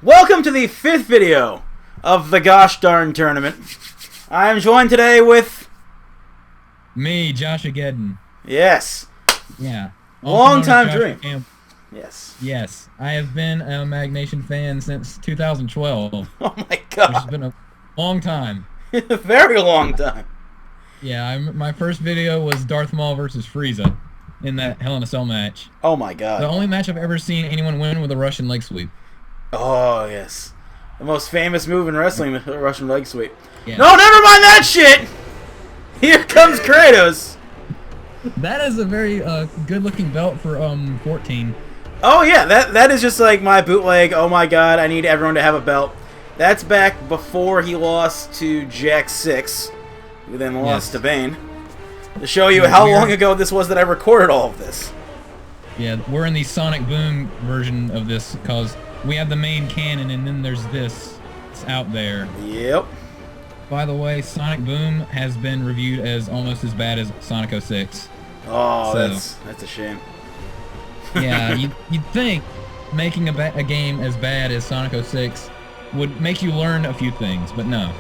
Welcome to the 5th video of the gosh darn tournament. I am joined today with... Me, Joshageddon. Yes. Yeah. Long time dream. Yes. Yes. I have been a M4GNation fan since 2012. Oh my Which god. has been a long time. A very long time. Yeah, my first video was Darth versus Frieza in that Hell in a Cell match. Oh my god. The only match I've ever seen anyone win with a Russian leg sweep. Oh, yes. The most famous move in wrestling, the Russian leg sweep. Yeah. No, never mind that shit! Here comes Kratos. That is a very good-looking belt for 14. Oh yeah, that is just like my bootleg, oh my god, I need everyone to have a belt. That's back before he lost to Jack 6, who then lost to Bane. To show you how long ago this was that I recorded all of this. Yeah, we're in the Sonic Boom version of this because we have the main canon and then there's this. It's out there. Yep. By the way, Sonic Boom has been reviewed as almost as bad as Sonic 06. Oh, so, that's a shame. Yeah, you'd think making a game as bad as Sonic 06 would make you learn a few things, but no.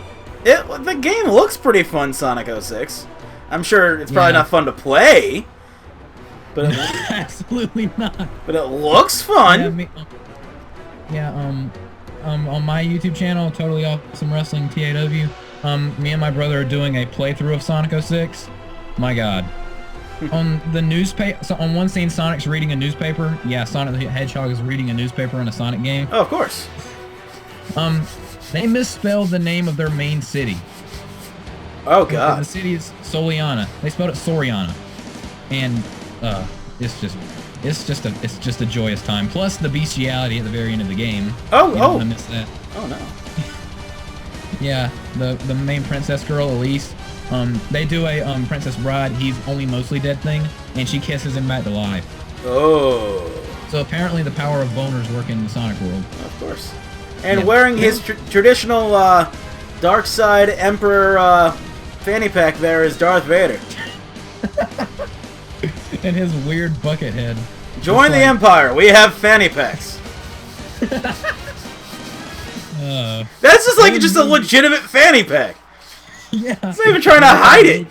The game looks pretty fun, Sonic 06. I'm sure it's probably not fun to play, but absolutely not. But it looks fun. On my YouTube channel, Totally Awesome Wrestling TAW, me and my brother are doing a playthrough of Sonic 06. My God. On the newspaper, so on one scene, Sonic's reading a newspaper. Yeah, Sonic the Hedgehog is reading a newspaper in a Sonic game. Oh, of course. They misspelled the name of their main city. Oh God. The city is Soliana. They spelled it Soriana, and it's just a joyous time. Plus the bestiality at the very end of the game. Oh, you don't want to miss that. Oh no. Yeah, the main princess girl, Elise. They do a Princess Bride, he's only mostly dead thing, and she kisses him back to life. Oh. So apparently the power of boners work in the Sonic world. Of course. And wearing his traditional Dark Side Emperor fanny pack there is Darth Vader. And his weird bucket head. Join the Empire. We have fanny packs. That's just like just a legitimate fanny pack. Yeah. It's not even trying to hide it.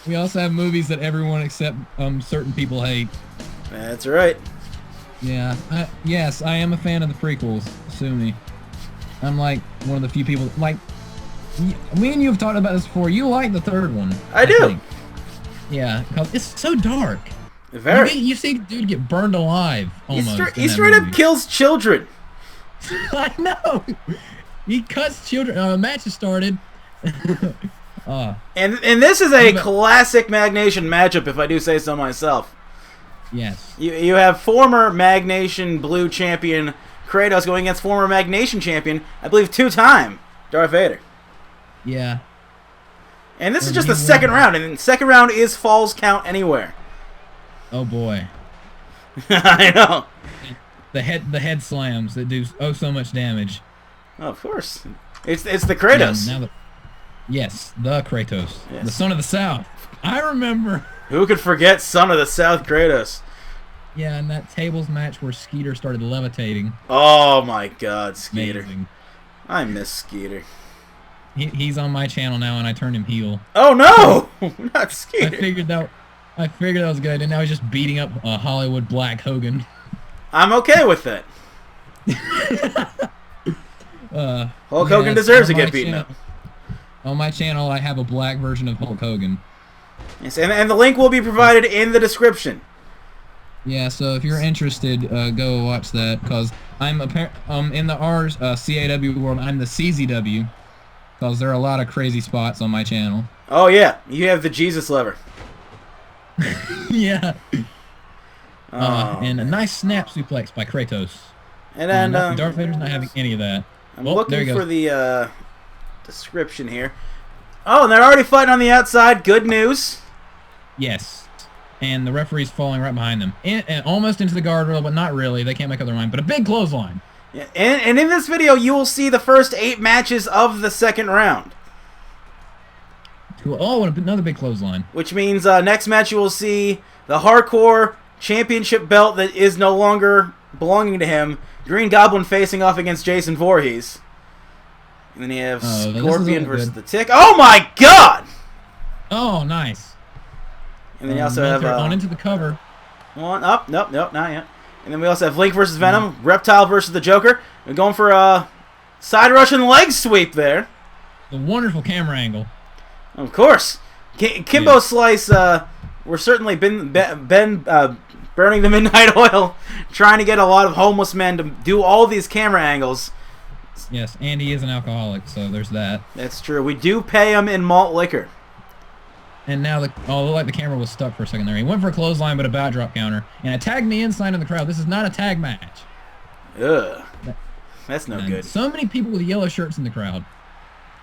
We also have movies that everyone except certain people hate. That's right. Yeah. Yes, I am a fan of the prequels. Sue me. I'm like one of the few people like. Me and you have talked about this before. You like the third one. I do. Think. Yeah, because it's so dark. Very. You see the dude get burned alive almost. He straight up kills children. I know. He cuts children. A match has started. And this is a classic M4GNation matchup, if I do say so myself. Yes. You have former M4GNation Blue champion Kratos going against former M4GNation champion, I believe 2-time Darth Vader. Yeah. And this is just the second round, and the second round is falls count anywhere. Oh boy. I know. The head slams that do so much damage. Oh, of course. It's the Kratos. Yeah, yes, the Kratos. Yes. The son of the South. I remember. Who could forget son of the South Kratos? Yeah, and that tables match where Skeeter started levitating. Oh my God, Skeeter. Amazing. I miss Skeeter. He's on my channel now, and I turned him heel. Oh no, not Skeeter. I figured that was good, and now he's just beating up Hollywood Black Hogan. I'm okay with that. Hulk Hogan deserves to get beaten up. On my channel, I have a black version of Hulk Hogan. Yes, and the link will be provided in the description. Yeah, so if you're interested, go watch that, because I'm in the CAW world, I'm the CZW, because there are a lot of crazy spots on my channel. Oh yeah, you have the Jesus lever. Yeah. And a nice snap suplex by Kratos. And then Darth Vader's not having any of that. I'm looking for the description here. Oh, and they're already fighting on the outside. Good news. Yes. And the referee's falling right behind them. And almost into the guardrail, but not really. They can't make up their mind. But a big clothesline. Yeah, and in this video, you will see the first 8 matches of the second round. Cool. Oh, and another big clothesline. Which means next match you will see the Hardcore Championship belt that is no longer belonging to him Green Goblin facing off against Jason Voorhees. And then you have Scorpion versus the Tick. Oh my god! Oh, nice. And then you also have... on into the cover. One up. Nope, not yet. And then we also have Link versus Venom. Reptile versus the Joker. We're going for a side Russian leg sweep there. The wonderful camera angle. Of course. Kimbo Slice, we're certainly been burning the midnight oil, trying to get a lot of homeless men to do all these camera angles. Yes, and he is an alcoholic, so there's that. That's true. We do pay him in malt liquor. And now, it looked like the camera was stuck for a second there. He went for a clothesline, but a bad drop counter. And a tag me in sign in the crowd. This is not a tag match. Ugh. That's no good. So many people with yellow shirts in the crowd.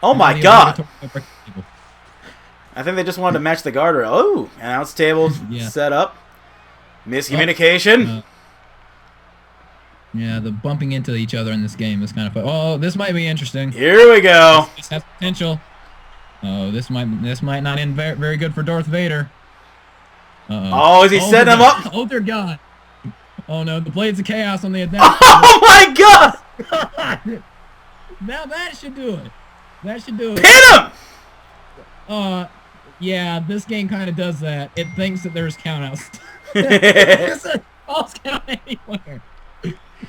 Oh my god. I think they just wanted to match the guardrail. Oh, announce table set up. Miscommunication. Yeah, the bumping into each other in this game is kind of fun. Oh, this might be interesting. Here we go. This has potential. Oh, this might not end very good for Darth Vader. Oh, is he setting him up? Oh, dear God. Oh, no, the Blades of Chaos on the attack. Oh, my God. Now that should do it. That should do it. Pin him! Yeah, this game kind of does that. It thinks that there's countouts. It's a false count anywhere.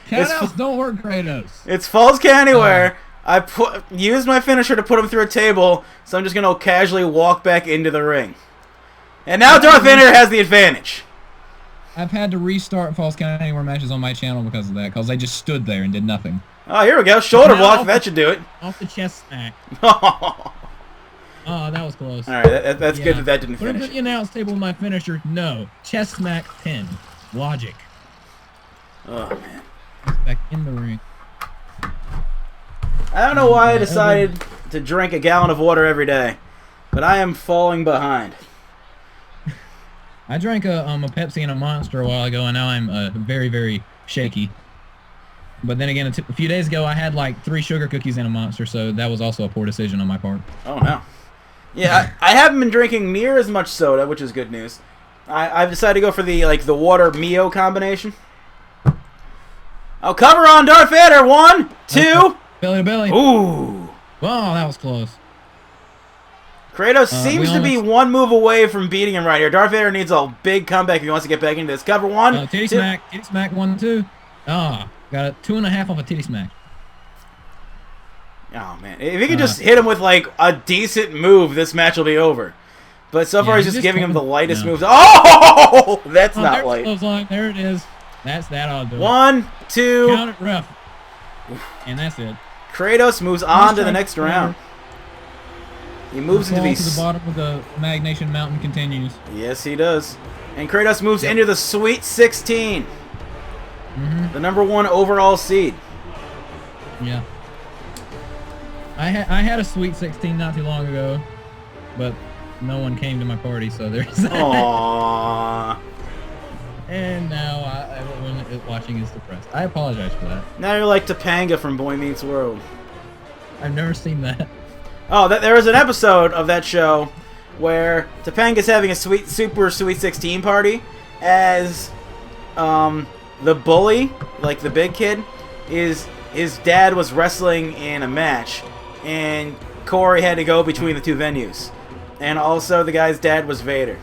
Countouts don't work, Kratos. It's false count anywhere. I used my finisher to put him through a table, so I'm just going to casually walk back into the ring. And now Darth Vader has the advantage. I've had to restart false count anywhere matches on my channel because of that, because I just stood there and did nothing. Oh, here we go. Shoulder block. That should do it. Off the chest smack. Oh, that was close. All right, that's good that didn't finish. Put him to the announce table with my finisher. No. Chest smack pin. Logic. Oh, man. Back in the ring. I don't know why I decided to drink a gallon of water every day, but I am falling behind. I drank a Pepsi and a Monster a while ago, and now I'm very, very shaky. But then again, a few days ago, I had like 3 sugar cookies and a Monster, so that was also a poor decision on my part. Oh, no. Yeah, I haven't been drinking near as much soda, which is good news. I've decided to go for the water Mio combination. I'll cover on Darth Vader. 1, 2. Belly to belly. Ooh. Wow, that was close. Kratos seems to be one move away from beating him right here. Darth Vader needs a big comeback if he wants to get back into this. Cover 1. Titty smack. Titty smack 1, 2. Ah, got a 2.5 off a titty smack. Oh, man. If he could just hit him with, like, a decent move, this match will be over. But so far, he's just giving him the lightest moves. Oh! That's not light. There it is. That's that. I'll do 1, 2. Count it rough. And that's it. Kratos moves on to the next round. He moves into the bottom of the Magnation Mountain continues. Yes, he does. And Kratos moves into the Sweet 16. The #1 overall seed. Yeah. I had a Sweet 16 not too long ago, but no one came to my party, so there's that. Aww. And now everyone watching is depressed. I apologize for that. Now you're like Topanga from Boy Meets World. I've never seen that. Oh, there was an episode of that show where Topanga's having a super Sweet 16 party as the bully, like the big kid, his dad was wrestling in a match, and Corey had to go between the 2 venues. And also the guy's dad was Vader.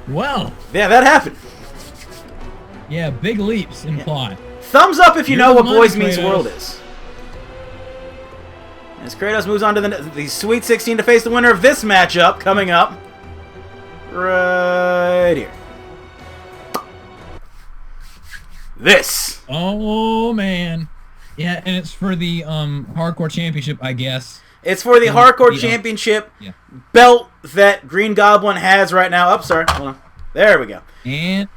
Well. Yeah, that happened. Yeah, big leaps in plot. Thumbs up if you know what Boys Meets World is. As Kratos moves on to the Sweet 16 to face the winner of this matchup coming up right here. This. Oh, man. Yeah, and it's for the Hardcore Championship, I guess. It's for the Hardcore Championship belt that Green Goblin has right now. Oh, sorry. Hold on. There we go. And...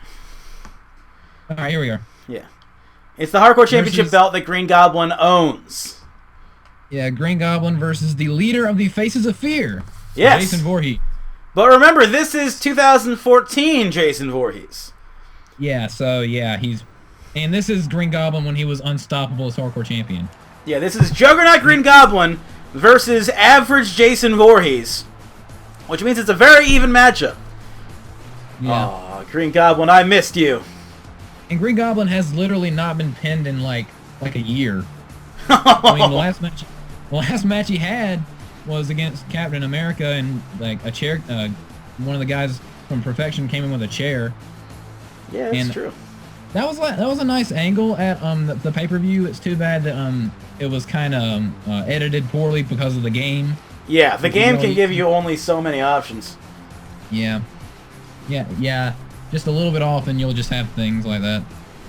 Alright, here we are. Yeah. It's the Hardcore Championship belt that Green Goblin owns. Yeah, Green Goblin versus the leader of the Faces of Fear. Yes. Jason Voorhees. But remember, this is 2014 Jason Voorhees. Yeah, so, yeah, and this is Green Goblin when he was unstoppable as Hardcore Champion. Yeah, this is Juggernaut Green Goblin versus average Jason Voorhees. Which means it's a very even matchup. Yeah. Aw, Green Goblin, I missed you. And Green Goblin has literally not been pinned in like a year. I mean, the last match he had was against Captain America, and like a chair. One of the guys from Perfection came in with a chair. Yeah, that's true. That was a nice angle at the pay-per-view. It's too bad that it was kind of edited poorly because of the game. Yeah, the game can give you only so many options. Yeah. Just a little bit off, and you'll just have things like that,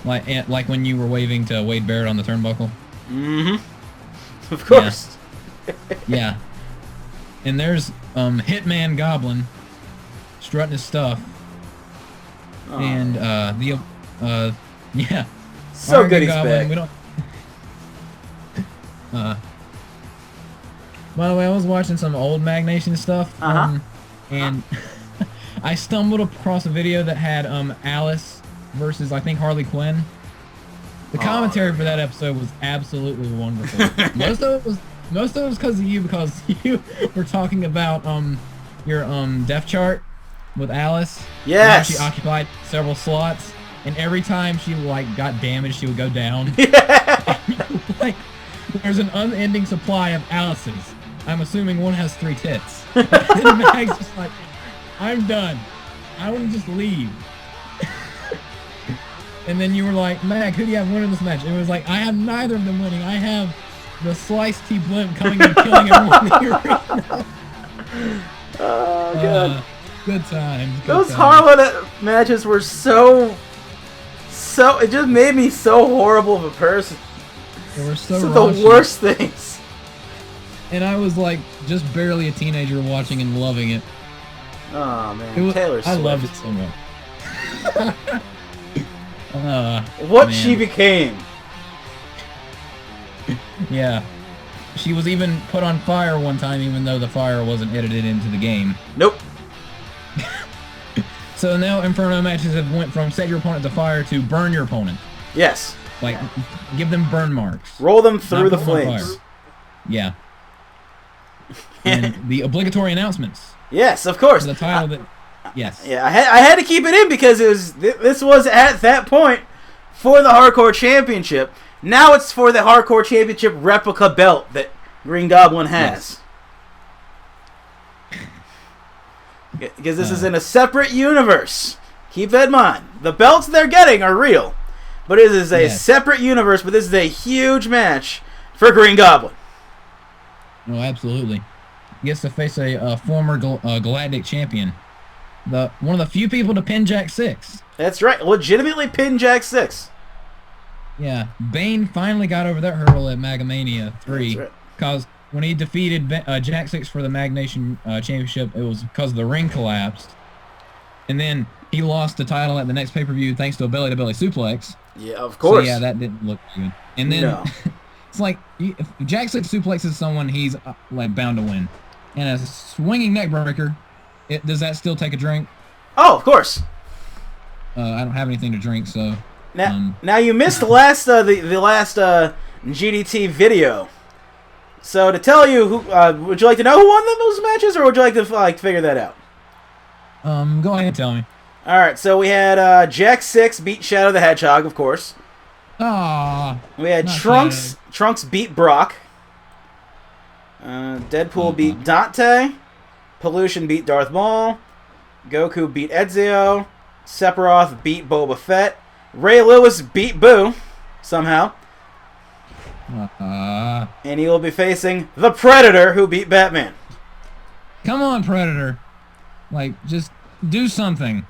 like when you were waving to Wade Barrett on the turnbuckle. Mm-hmm. Of course. Yeah. And there's Hitman Goblin strutting his stuff, and yeah. So good he's Goblin, back. we don't. By the way, I was watching some old M4GNation stuff, and I stumbled across a video that had Alice versus I think Harley Quinn. The commentary for that episode was absolutely wonderful. Most of it was because you were talking about your death chart with Alice. Yes. She occupied several slots, and every time she like got damaged, she would go down. Yeah. Like there's an unending supply of Alices. I'm assuming one has 3 tits. And Mag's just like, I'm done. I want to just leave. And then you were like, Mag, who do you have winning this match? And it was like, I have neither of them winning. I have the Sliced T Blimp coming and killing everyone in the arena. Oh, God. Good times. Those Harlan matches were so... It just made me so horrible of a person. They were so the worst things. And I was like, just barely a teenager watching and loving it. Oh, man. Taylor Swift. I loved it so much. What she became. Yeah. She was even put on fire one time, even though the fire wasn't edited into the game. Nope. So now Inferno matches have went from set your opponent to fire to burn your opponent. Yes. Like, give them burn marks. Roll them through the flames. Yeah. And the obligatory announcements. Yes, of course. The title that... Yes. Yeah, I had to keep it in because it was this was at that point for the Hardcore Championship. Now it's for the Hardcore Championship replica belt that Green Goblin has. Because this is in a separate universe. Keep that in mind. The belts they're getting are real. But it is a separate universe, but this is a huge match for Green Goblin. Oh, absolutely. He gets to face a former Galactic champion. One of the few people to pin Jack 6. That's right. Legitimately pin Jack 6. Yeah. Bane finally got over that hurdle at Magamania 3. That's right. Because when he defeated Jack 6 for the M4GNation Championship, it was because the ring collapsed. And then he lost the title at the next pay-per-view thanks to a belly-to-belly suplex. Yeah, of course. So, yeah, that didn't look good. And then it's like, if Jack 6 suplexes someone, he's like bound to win. And a swinging neck breaker, does that still take a drink? Oh, of course. I don't have anything to drink, so... Now you missed the last GDT video. So to tell you, who would you like to know who won those matches, or would you like to figure that out? Go ahead and tell me. All right, so we had Jack 6 beat Shadow the Hedgehog, of course. Ah. We had Trunks. Shadow. Trunks beat Brock. Deadpool beat Dante. Pollution beat Darth Maul. Goku beat Ezio. Sephiroth beat Boba Fett. Ray Lewis beat Boo, somehow. And he will be facing the Predator, who beat Batman. Come on, Predator. Like, just do something.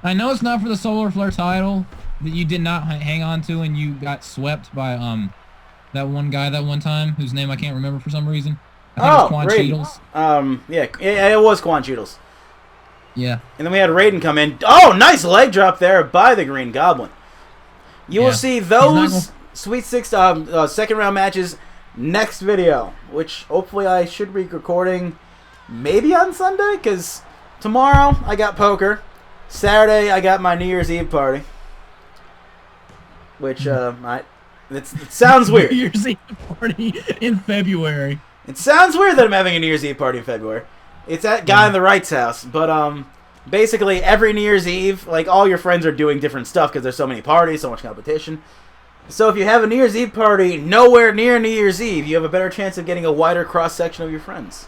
I know it's not for the Solar Flare title that you did not hang on to, and you got swept by that one guy that one time, whose name I can't remember for some reason. I think it was Quan Cheadles. Yeah, it was Quan Cheadles. Yeah. And then we had Raiden come in. Oh, nice leg drop there by the Green Goblin. You will see those Sweet 6 second round matches next video, which hopefully I should be recording maybe on Sunday, because tomorrow I got poker. Saturday I got my New Year's Eve party. Which, it sounds weird. New Year's Eve party in February. It sounds weird that I'm having a New Year's Eve party in February. It's at Guy in the Right's house, but basically every New Year's Eve, like all your friends are doing different stuff because there's so many parties, so much competition. So if you have a New Year's Eve party nowhere near New Year's Eve, you have a better chance of getting a wider cross-section of your friends.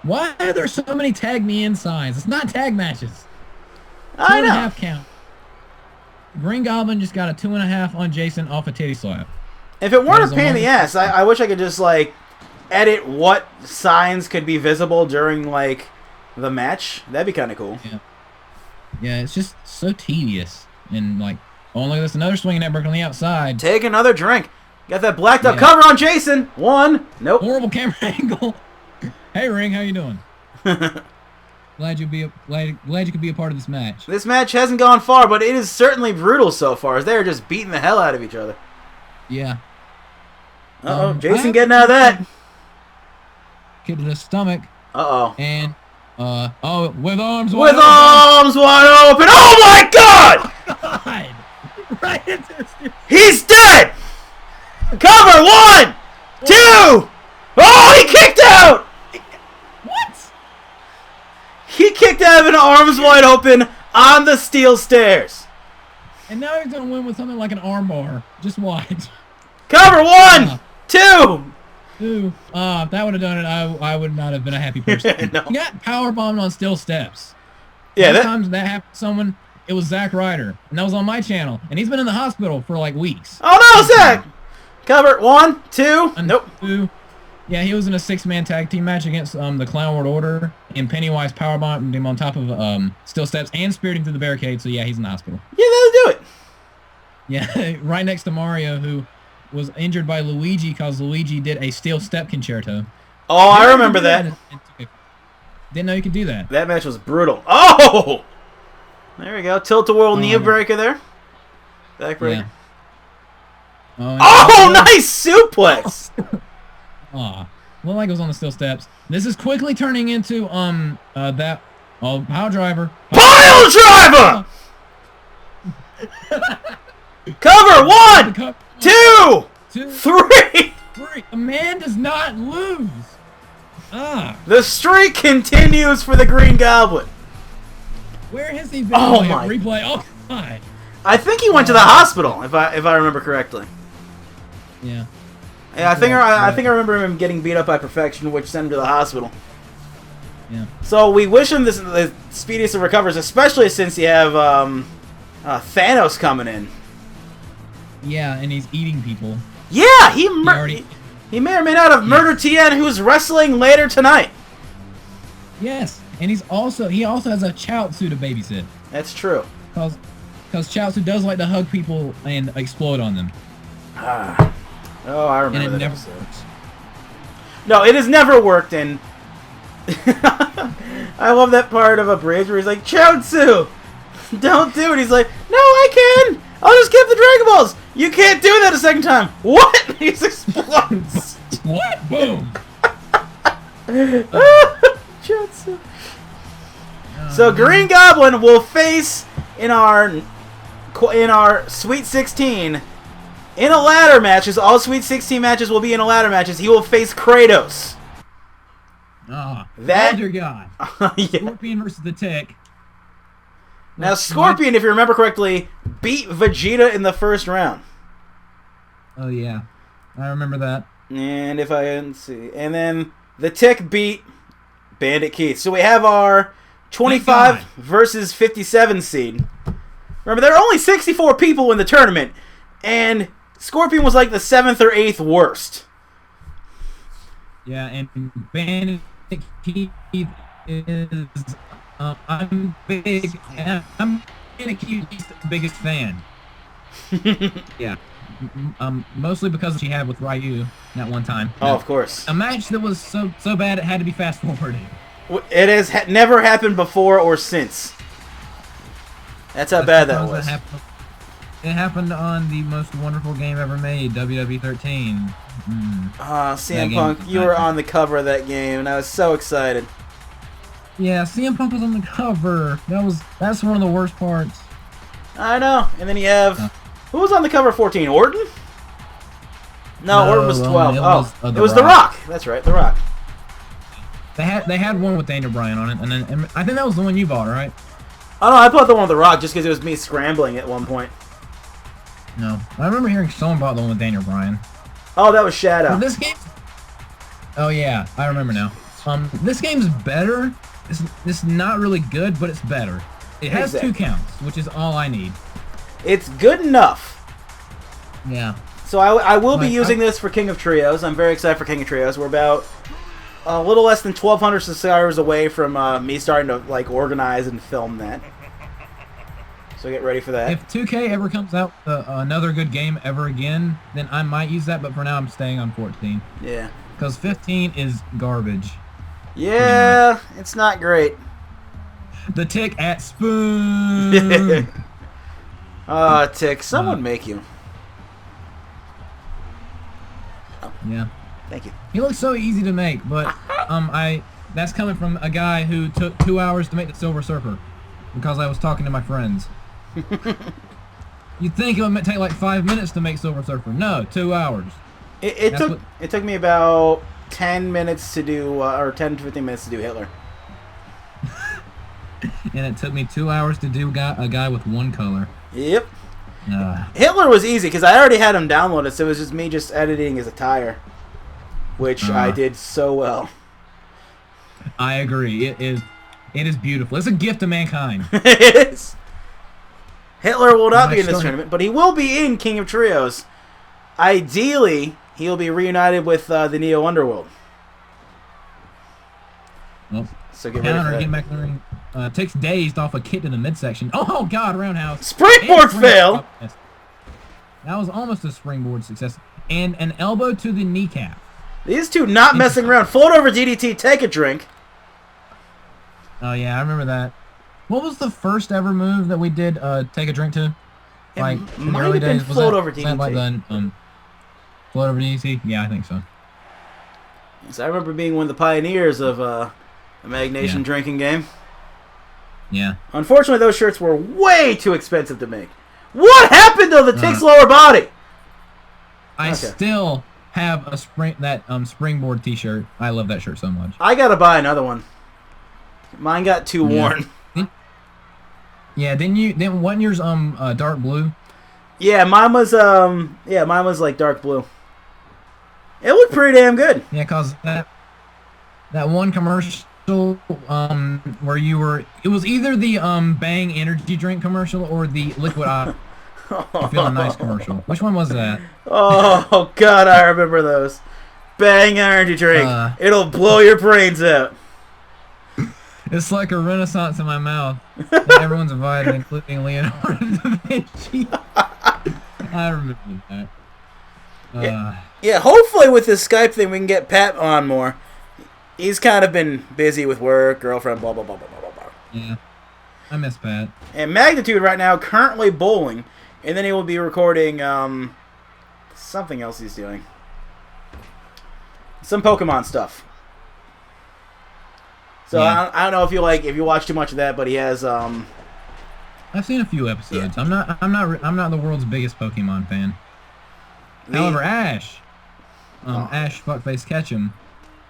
Why are there so many tag me in signs? It's not tag matches. I know. 2.5 count. Green Goblin just got a 2.5 on Jason off a titty slap. If it weren't a pain in the ass, I wish I could just, like, edit what signs could be visible during, like, the match. That'd be kind of cool. Yeah. Yeah, it's just so tedious. And, like, oh, look at this. Another swinging network on the outside. Take another drink. Got that blacked up cover on Jason. One. Nope. Horrible camera angle. Hey, Ring, how you doing? Glad you could be a part of this match. This match hasn't gone far, but it is certainly brutal so far, as they're just beating the hell out of each other. Yeah. Uh-oh, Jason getting out of that. Kick to the stomach. Uh-oh. And, with arms wide open. With arms wide open. Oh, my God! God! Right into the... He's dead! Cover! 1, 2! Oh, he kicked out! What? He kicked out of an arms wide open on the steel stairs. And now he's going to win with something like an arm bar. Just watch. Cover! 1, 2! If that would have done it, I would not have been a happy person. No. He got powerbombed on steel steps. Yeah, Sometimes that happened to someone, it was Zack Ryder. And that was on my channel. And he's been in the hospital for like weeks. Oh no, Zack! Cover! 1, 2. Nope. 2. Yeah, he was in a 6-man tag team match against the Clown World Order. And Pennywise powerbombed him on top of steel steps and speared him through the barricade. So yeah, he's in the hospital. Yeah, that'll do it. Yeah, right next to Mario, who was injured by Luigi because Luigi did a steel step concerto. Oh, I remember that. Didn't know you could do that. That match was brutal. Oh! There we go. Tilt-a-whirl knee breaker there. Backbreaker. Yeah. Oh, nice suplex! Aw. Looked like it was on the steel steps. This is quickly turning into, pile driver. Pile driver! Cover! 1, 2, 3! The man does not lose. The streak continues for the Green Goblin. Where has he been? Oh my! Replay. Oh God. I think he went to the hospital, if I remember correctly. Yeah. Yeah, I think I remember him getting beat up by Perfection, which sent him to the hospital. Yeah. So we wish him the speediest of recovers, especially since you have Thanos coming in. Yeah, and he's eating people. Yeah, he may or may not have murdered Tien, who's wrestling later tonight. Yes, and he also has a Chaozu to babysit. That's true. Because Chaozu does like to hug people and explode on them. Oh, I remember and it that never episode. works. No, it has never worked, and I love that part of a bridge where he's like, Chaozu, don't do it. He's like, no, I can. I'll just get the Dragon Balls. You can't do that a second time. What? He explodes. What? Boom. Chaozu. So Green Goblin will face in our Sweet 16 in a ladder matches. All Sweet 16 matches will be in a ladder matches. He will face Kratos. That dear God. Yeah. Scorpion versus the Tick. Now Scorpion, if you remember correctly, beat Vegeta in the first round. Oh yeah, I remember that. And if I didn't see, and then the Tick beat Bandit Keith. So we have our 25 versus 57 seed. Remember, there are only 64 people in the tournament, and Scorpion was like the 7th or 8th worst. Yeah, and Bandit Keith is I'm big. I'm Bandit Keith's biggest fan. Yeah. Mostly because she had with Ryu that one time. Oh, of course. A match that was so bad it had to be fast forwarded. It has never happened before or since. That's how bad that was. It happened on the most wonderful game ever made, WWE13. CM Punk, you were on the cover of that game, and I was so excited. Yeah, CM Punk was on the cover. That's one of the worst parts. I know. And then you have who was on the cover of 14? Orton? No, Orton was 12. It was The Rock. That's right, The Rock. They had one with Daniel Bryan on it, and then I think that was the one you bought, right? Oh no, I bought the one with The Rock just because it was me scrambling at one point. No, I remember hearing someone bought the one with Daniel Bryan. Oh, that was Shadow. But this game. Oh yeah, I remember now. This game's better. It's not really good, but it's better. It has 2 counts, which is all I need. It's good enough. Yeah. So I will be using this for King of Trios. I'm very excited for King of Trios. We're about a little less than 1,200 subscribers away from me starting to like organize and film that. So get ready for that. If 2K ever comes out with another good game ever again, then I might use that. But for now, I'm staying on 14. Yeah. Because 15 is garbage. Yeah, it's not great. The Tick at Spoon. Tick, someone make you. Oh. Yeah. Thank you. He looks so easy to make, but that's coming from a guy who took 2 hours to make the Silver Surfer because I was talking to my friends. You'd think it would take like 5 minutes to make Silver Surfer. No, 2 hours. It took me about 10 minutes to do, or 10 to 15 minutes to do Hitler. And it took me 2 hours to do a guy with 1 color. Yep. Hitler was easy because I already had him downloaded, so it was just me editing his attire, which I did so well. I agree. It is beautiful. It's a gift to mankind. It is. Hitler will not be in this tournament, but he will be in King of Trios. Ideally, he'll be reunited with the Neo Underworld. Well, so get ready for that. Getting back in the ring. Takes dazed off a kick in the midsection. Oh God, roundhouse. Springboard fail. Yes. That was almost a springboard success. And an elbow to the kneecap. These two not messing around. Float over DDT, take a drink. Oh yeah, I remember that. What was the first ever move that we did take a drink to? Like in the early days, was float over DDT. That like the float over DDT? Yeah, I think so. Yes, I remember being one of the pioneers of the M4GNation drinking game. Yeah. Unfortunately, those shirts were way too expensive to make. What happened to the Tick's lower body? I still have a springboard T-shirt. I love that shirt so much. I gotta buy another one. Mine got too worn. Yeah, wasn't yours dark blue? Yeah, mine was like dark blue. It looked pretty damn good. Yeah, cause that one commercial where you were, it was either the Bang energy drink commercial or the liquid feeling nice commercial. Which one was that? Oh God, I remember those. Bang energy drink. It'll blow your brains out. It's like a renaissance in my mouth. And everyone's invited, including Leonardo da Vinci. I remember that. Yeah, hopefully with this Skype thing we can get Pat on more. He's kind of been busy with work, girlfriend, blah, blah, blah, blah, blah, blah. Yeah. I miss Pat. And Magnitude right now currently bowling, and then he will be recording something else he's doing. Some Pokemon stuff. So I don't know if you watch too much of that, but he has I've seen a few episodes. I'm not the world's biggest Pokemon fan. However, Ash, Ash fuckface KETCHUM.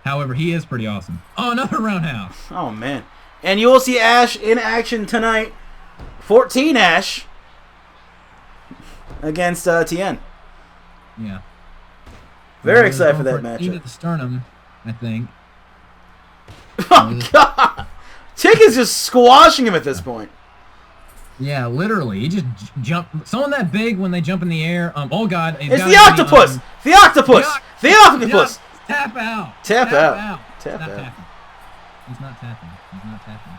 However, he is pretty awesome. Oh, another roundhouse. Oh man, and you will see Ash in action tonight. 14 Ash against Tien. Yeah. Very excited for that matchup. At the sternum, I think. Oh God! Tick is just squashing him at this point. Yeah, literally. He just jumped. Someone that big when they jump in the air. Oh God! It's the octopus. The octopus. The octopus. Tap out. Tap out. Tap out. Tapping. He's not tapping. He's not tapping.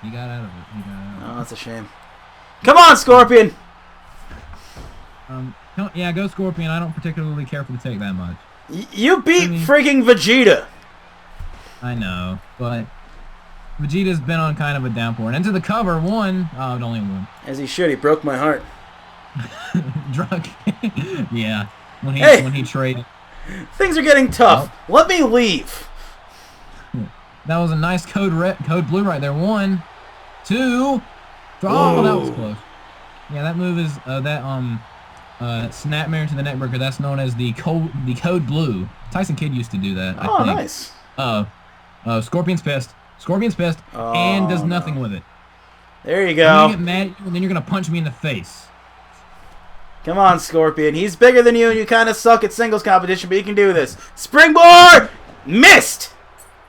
He got out of it. Oh, that's a shame. Come on, Scorpion. Yeah, go Scorpion. I don't particularly care for the take that much. You beat freaking Vegeta. I know, but Vegeta's been on kind of a downpour. And into the cover, one. Oh, it only one. As he should. He broke my heart. Drunk. Yeah. When he traded. Things are getting tough. Oh. Let me leave. That was a nice code blue right there. 1, 2. Oh, that was close. Yeah, that move is snap mirror to the neck breaker. That's known as the code blue. Tyson Kidd used to do that. I think. Nice. Scorpion's pissed. Scorpion's pissed and does nothing with it. There you go. I'm gonna get mad, and then you're gonna punch me in the face. Come on, Scorpion. He's bigger than you, and you kind of suck at singles competition, but you can do this. Springboard! Missed!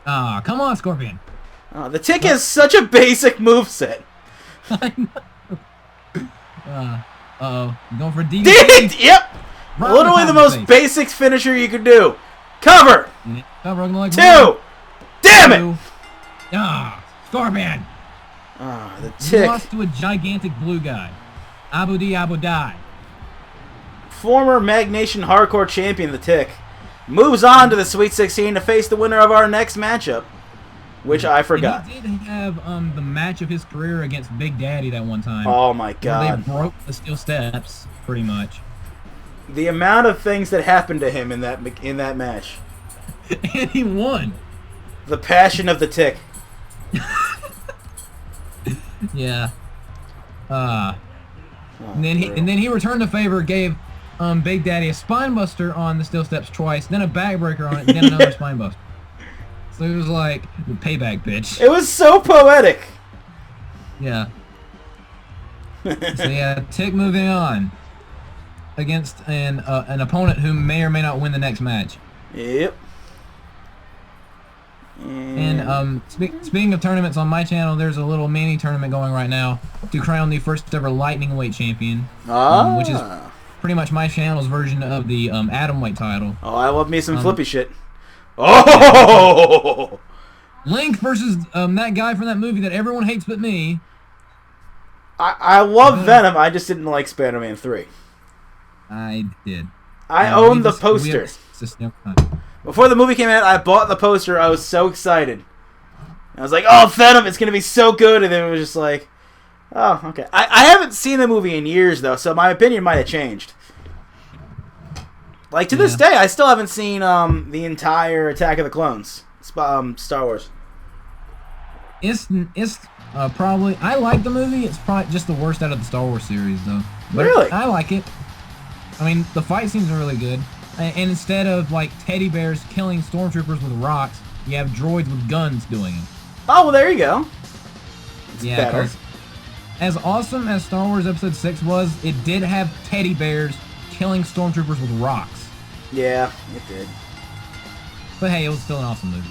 Ah, come on, Scorpion. The Tick has such a basic moveset. I know. Uh-oh. You going for a DDT? Yep! Literally the most basic finisher you could do. Cover! Cover, like 2! Damn it! Ah, Scorpion! The Tick. You lost to a gigantic blue guy. Abu Die. Former M4GNation Hardcore champion, the Tick, moves on to the Sweet 16 to face the winner of our next matchup, which I forgot. And he did have the match of his career against Big Daddy that one time. Oh my god. They broke the steel steps, pretty much. The amount of things that happened to him in that match. And he won. The passion of the Tick. Yeah. And then he returned the favor, gave Big Daddy a spine buster on the steel steps twice, then a backbreaker on it, and then another spine buster. So it was like the payback, bitch. It was so poetic. Yeah. So yeah, Tick moving on against an opponent who may or may not win the next match. Yep. And speaking of tournaments on my channel, there's a little mini tournament going right now to crown the first ever lightning weight champion, which is pretty much my channel's version of the atom weight title. Oh, I love me some flippy shit. Oh! Link versus that guy from that movie that everyone hates but me. I love Venom. I just didn't like Spider-Man 3. I did. I own the poster. Before the movie came out, I bought the poster. I was so excited. I was like, oh, Venom, it's going to be so good. And then it was just like, oh, okay. I haven't seen the movie in years, though, so my opinion might have changed. Like, to this day, I still haven't seen the entire Attack of the Clones, Star Wars. It's probably... I like the movie. It's probably just the worst out of the Star Wars series, though. But really? I like it. I mean, the fight scenes are really good. And instead of, like, teddy bears killing stormtroopers with rocks, you have droids with guns doing it. Oh, well, there you go. It's yeah, better. As awesome as Star Wars Episode 6 was, it did have teddy bears killing stormtroopers with rocks. Yeah, it did. But hey, it was still an awesome movie,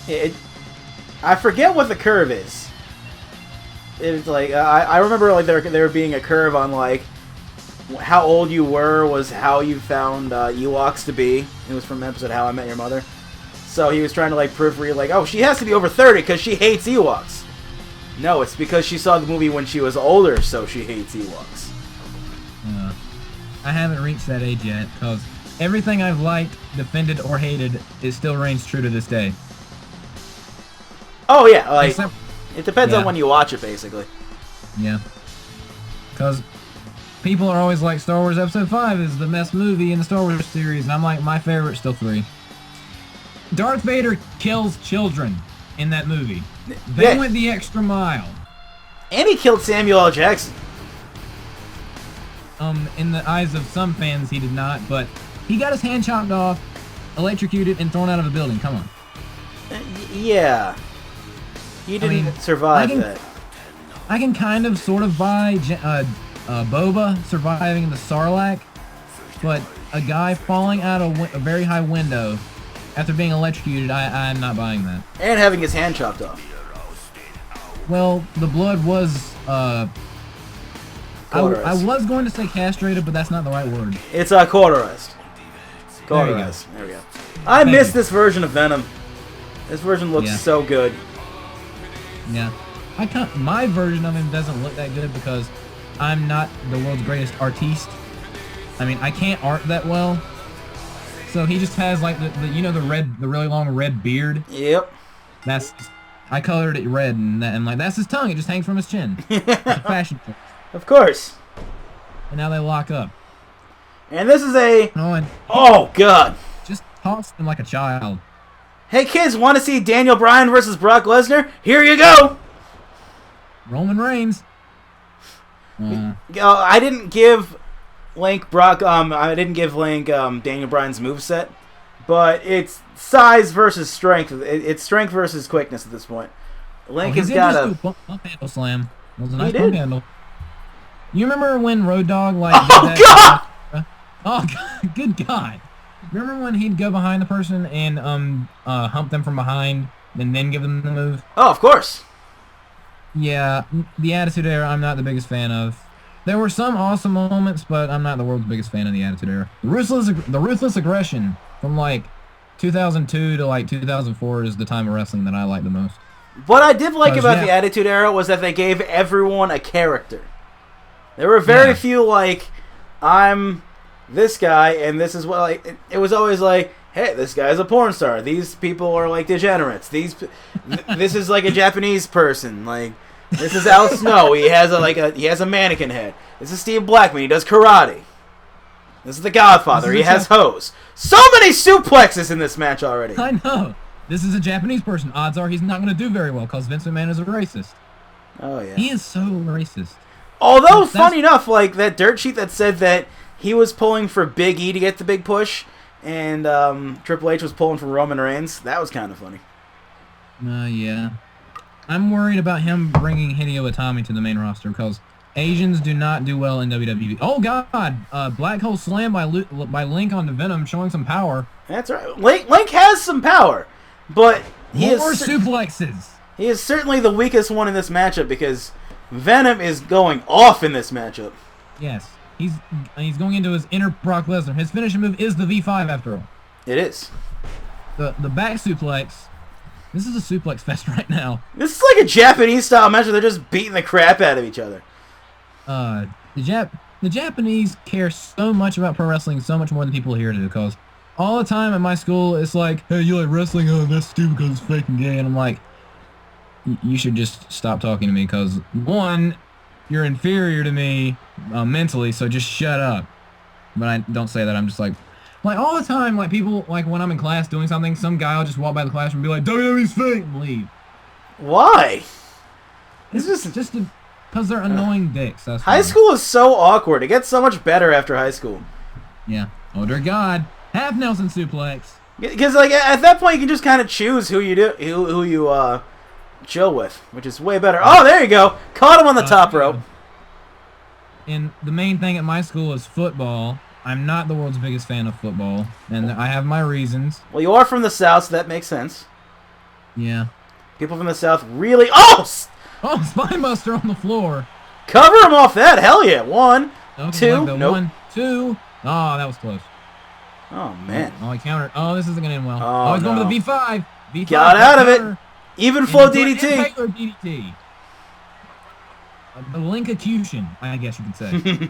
though. I forget what the curve is. It's like, I remember like there being a curve on, like, how old you were was how you found Ewoks to be. It was from episode How I Met Your Mother. So he was trying to like proofread like, oh, she has to be over 30 because she hates Ewoks. No, it's because she saw the movie when she was older, so she hates Ewoks. I haven't reached that age yet because everything I've liked, defended, or hated is still reigns true to this day. Oh yeah, like it depends on when you watch it, basically. Yeah. Because people are always like, Star Wars Episode 5 is the best movie in the Star Wars series, and I'm like, my favorite's still 3. Darth Vader kills children in that movie. They went the extra mile. And he killed Samuel L. Jackson. In the eyes of some fans, he did not, but he got his hand chopped off, electrocuted, and thrown out of a building. Come on. Yeah. He didn't survive that. I can kind of, sort of buy Boba surviving the Sarlacc, but a guy falling out of a very high window after being electrocuted, I'm not buying that. And having his hand chopped off. Well, the blood was, I was going to say castrated, but that's not the right word. It's cauterized. Cauterized. There we go. I miss this version of Venom. This version looks so good. Yeah. My version of him doesn't look that good because I'm not the world's greatest artiste. I mean, I can't art that well. So he just has like the really long red beard. Yep. I colored it red and like that's his tongue. It just hangs from his chin. It's a fashion choice. Of course. And now they lock up. And this is a... Oh, God. Just tossed him like a child. Hey, kids, want to see Daniel Bryan versus Brock Lesnar? Here you go. Roman Reigns. I didn't give Link Daniel Bryan's moveset, but it's size versus strength. It's strength versus quickness at this point. Link has got a pump handle slam. It was a nice did? pump handle. You remember when Road Dogg like? Oh God! Oh God! Good God! Remember when he'd go behind the person and hump them from behind and then give them the move? Oh, of course. Yeah, the Attitude Era I'm not the biggest fan of. There were some awesome moments, but I'm not the world's biggest fan of the Attitude Era. The ruthless aggression from like 2002 to like 2004 is the time of wrestling that I like the most. What I did like about the Attitude Era was that they gave everyone a character. There were very few like, I'm this guy and this is what like. It was always like, hey, this guy's a porn star. These people are like degenerates. This is like a Japanese person. Like, this is Al Snow. He has a mannequin head. This is Steve Blackman. He does karate. This is the Godfather. He has hose. So many suplexes in this match already. I know. This is a Japanese person. Odds are he's not going to do very well because Vince McMahon is a racist. Oh yeah. He is so racist. Although, funny enough, like that dirt sheet that said that he was pulling for Big E to get the big push, and Triple H was pulling for Roman Reigns. That was kind of funny. Yeah. I'm worried about him bringing Hideo Itami to the main roster because Asians do not do well in WWE. Oh God! Black Hole Slam by Link onto Venom, showing some power. That's right. Link has some power, but more suplexes. He is certainly the weakest one in this matchup because Venom is going off in this matchup. Yes, he's going into his inner Brock Lesnar. His finishing move is the V5 after all. It is. The back suplex. This is a suplex fest right now. This is like a Japanese style match where they're just beating the crap out of each other. The Japanese care so much about pro wrestling, so much more than people here do, because all the time at my school it's like, hey, you like wrestling? Oh, that's stupid because it's fake and gay. And I'm like, you should just stop talking to me because, one, you're inferior to me mentally, so just shut up. But I don't say that. I'm just like all the time, like people, like when I'm in class doing something, some guy will just walk by the classroom and be like, WWE's fake, and leave. Why? It's just because they're annoying dicks. That's high school is so awkward. It gets so much better after high school. Yeah. Oh dear God. Half Nelson suplex. Because like at that point you can just kind of choose who you chill with, which is way better. Oh, there you go. Caught him on the top rope. And the main thing at my school is football. I'm not the world's biggest fan of football, and I have my reasons. Well, you are from the South, so that makes sense. Yeah. People from the South really... Oh! Oh, Spinebuster on the floor. Cover him off that. Hell yeah. One, two. Like nope. 1, 2. Oh, that was close. Oh, man. Oh, he countered. Oh, this isn't going to end well. Oh, he's going for the V5. V5. Got out of it. Even flow DDT. DDT. The Linkocution, I guess you could say.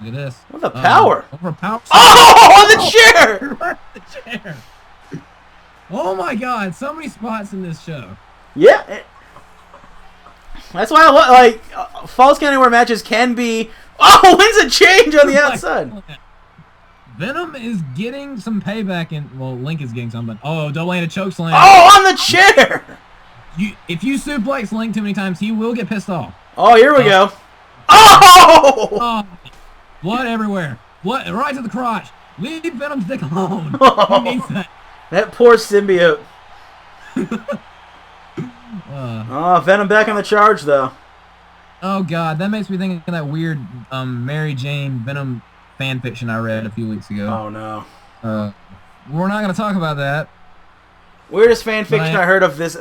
Look at this. What the power? Power. Oh, on the chair! The chair. Oh my God! So many spots in this show. Yeah. That's why I like Falls Count Anywhere matches can be. Oh, wins a change on the outside. Venom is getting some payback, and well, Link is getting something. Oh, double-handed chokeslam. Oh, on the chair! If you suplex Link too many times, he will get pissed off. Oh, here we go. Oh! Blood everywhere. Blood right to the crotch. Leave Venom's dick alone. Oh, he needs that. That poor symbiote. Venom back on the charge, though. Oh, God. That makes me think of that weird Mary Jane Venom fan fiction I read a few weeks ago. Oh, no. We're not going to talk about that. Weirdest fan fiction I heard of this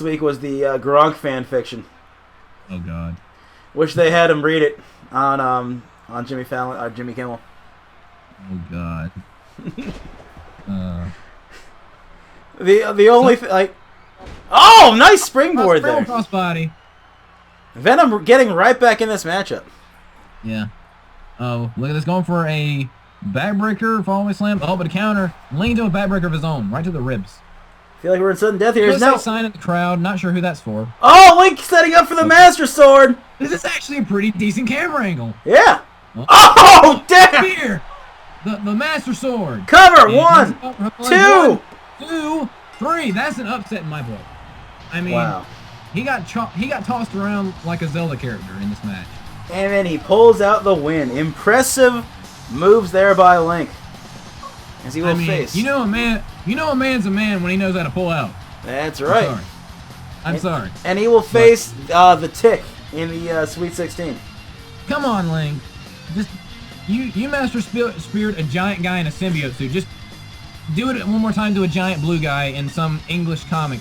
week was the Gronk fan fiction. Oh, God. Wish they had him read it on Jimmy Fallon or Jimmy Kimmel. Oh, God. The only like, oh, nice springboard there. Crossbody. Venom getting right back in this matchup. Yeah. Oh, look at this, going for a backbreaker, following slam. Oh, but a counter. Leaning to a backbreaker of his own, right to the ribs. I feel like we're in sudden death here. Now sign in the crowd. Not sure who that's for. Oh, Link setting up for the Master Sword. This is actually a pretty decent camera angle. Yeah. Oh, damn! Here, the Master Sword. Cover. And 1, 2, 2, 3. That's an upset in my book. I mean, wow. He got tossed around like a Zelda character in this match. And then he pulls out the win. Impressive moves there by Link. as he will face. You know a man's a man when he knows how to pull out. That's right. I'm sorry. And he will face the Tick in the Sweet 16. Come on, Link. Just you master spirit a giant guy in a symbiote suit. Just do it one more time to a giant blue guy in some English comic.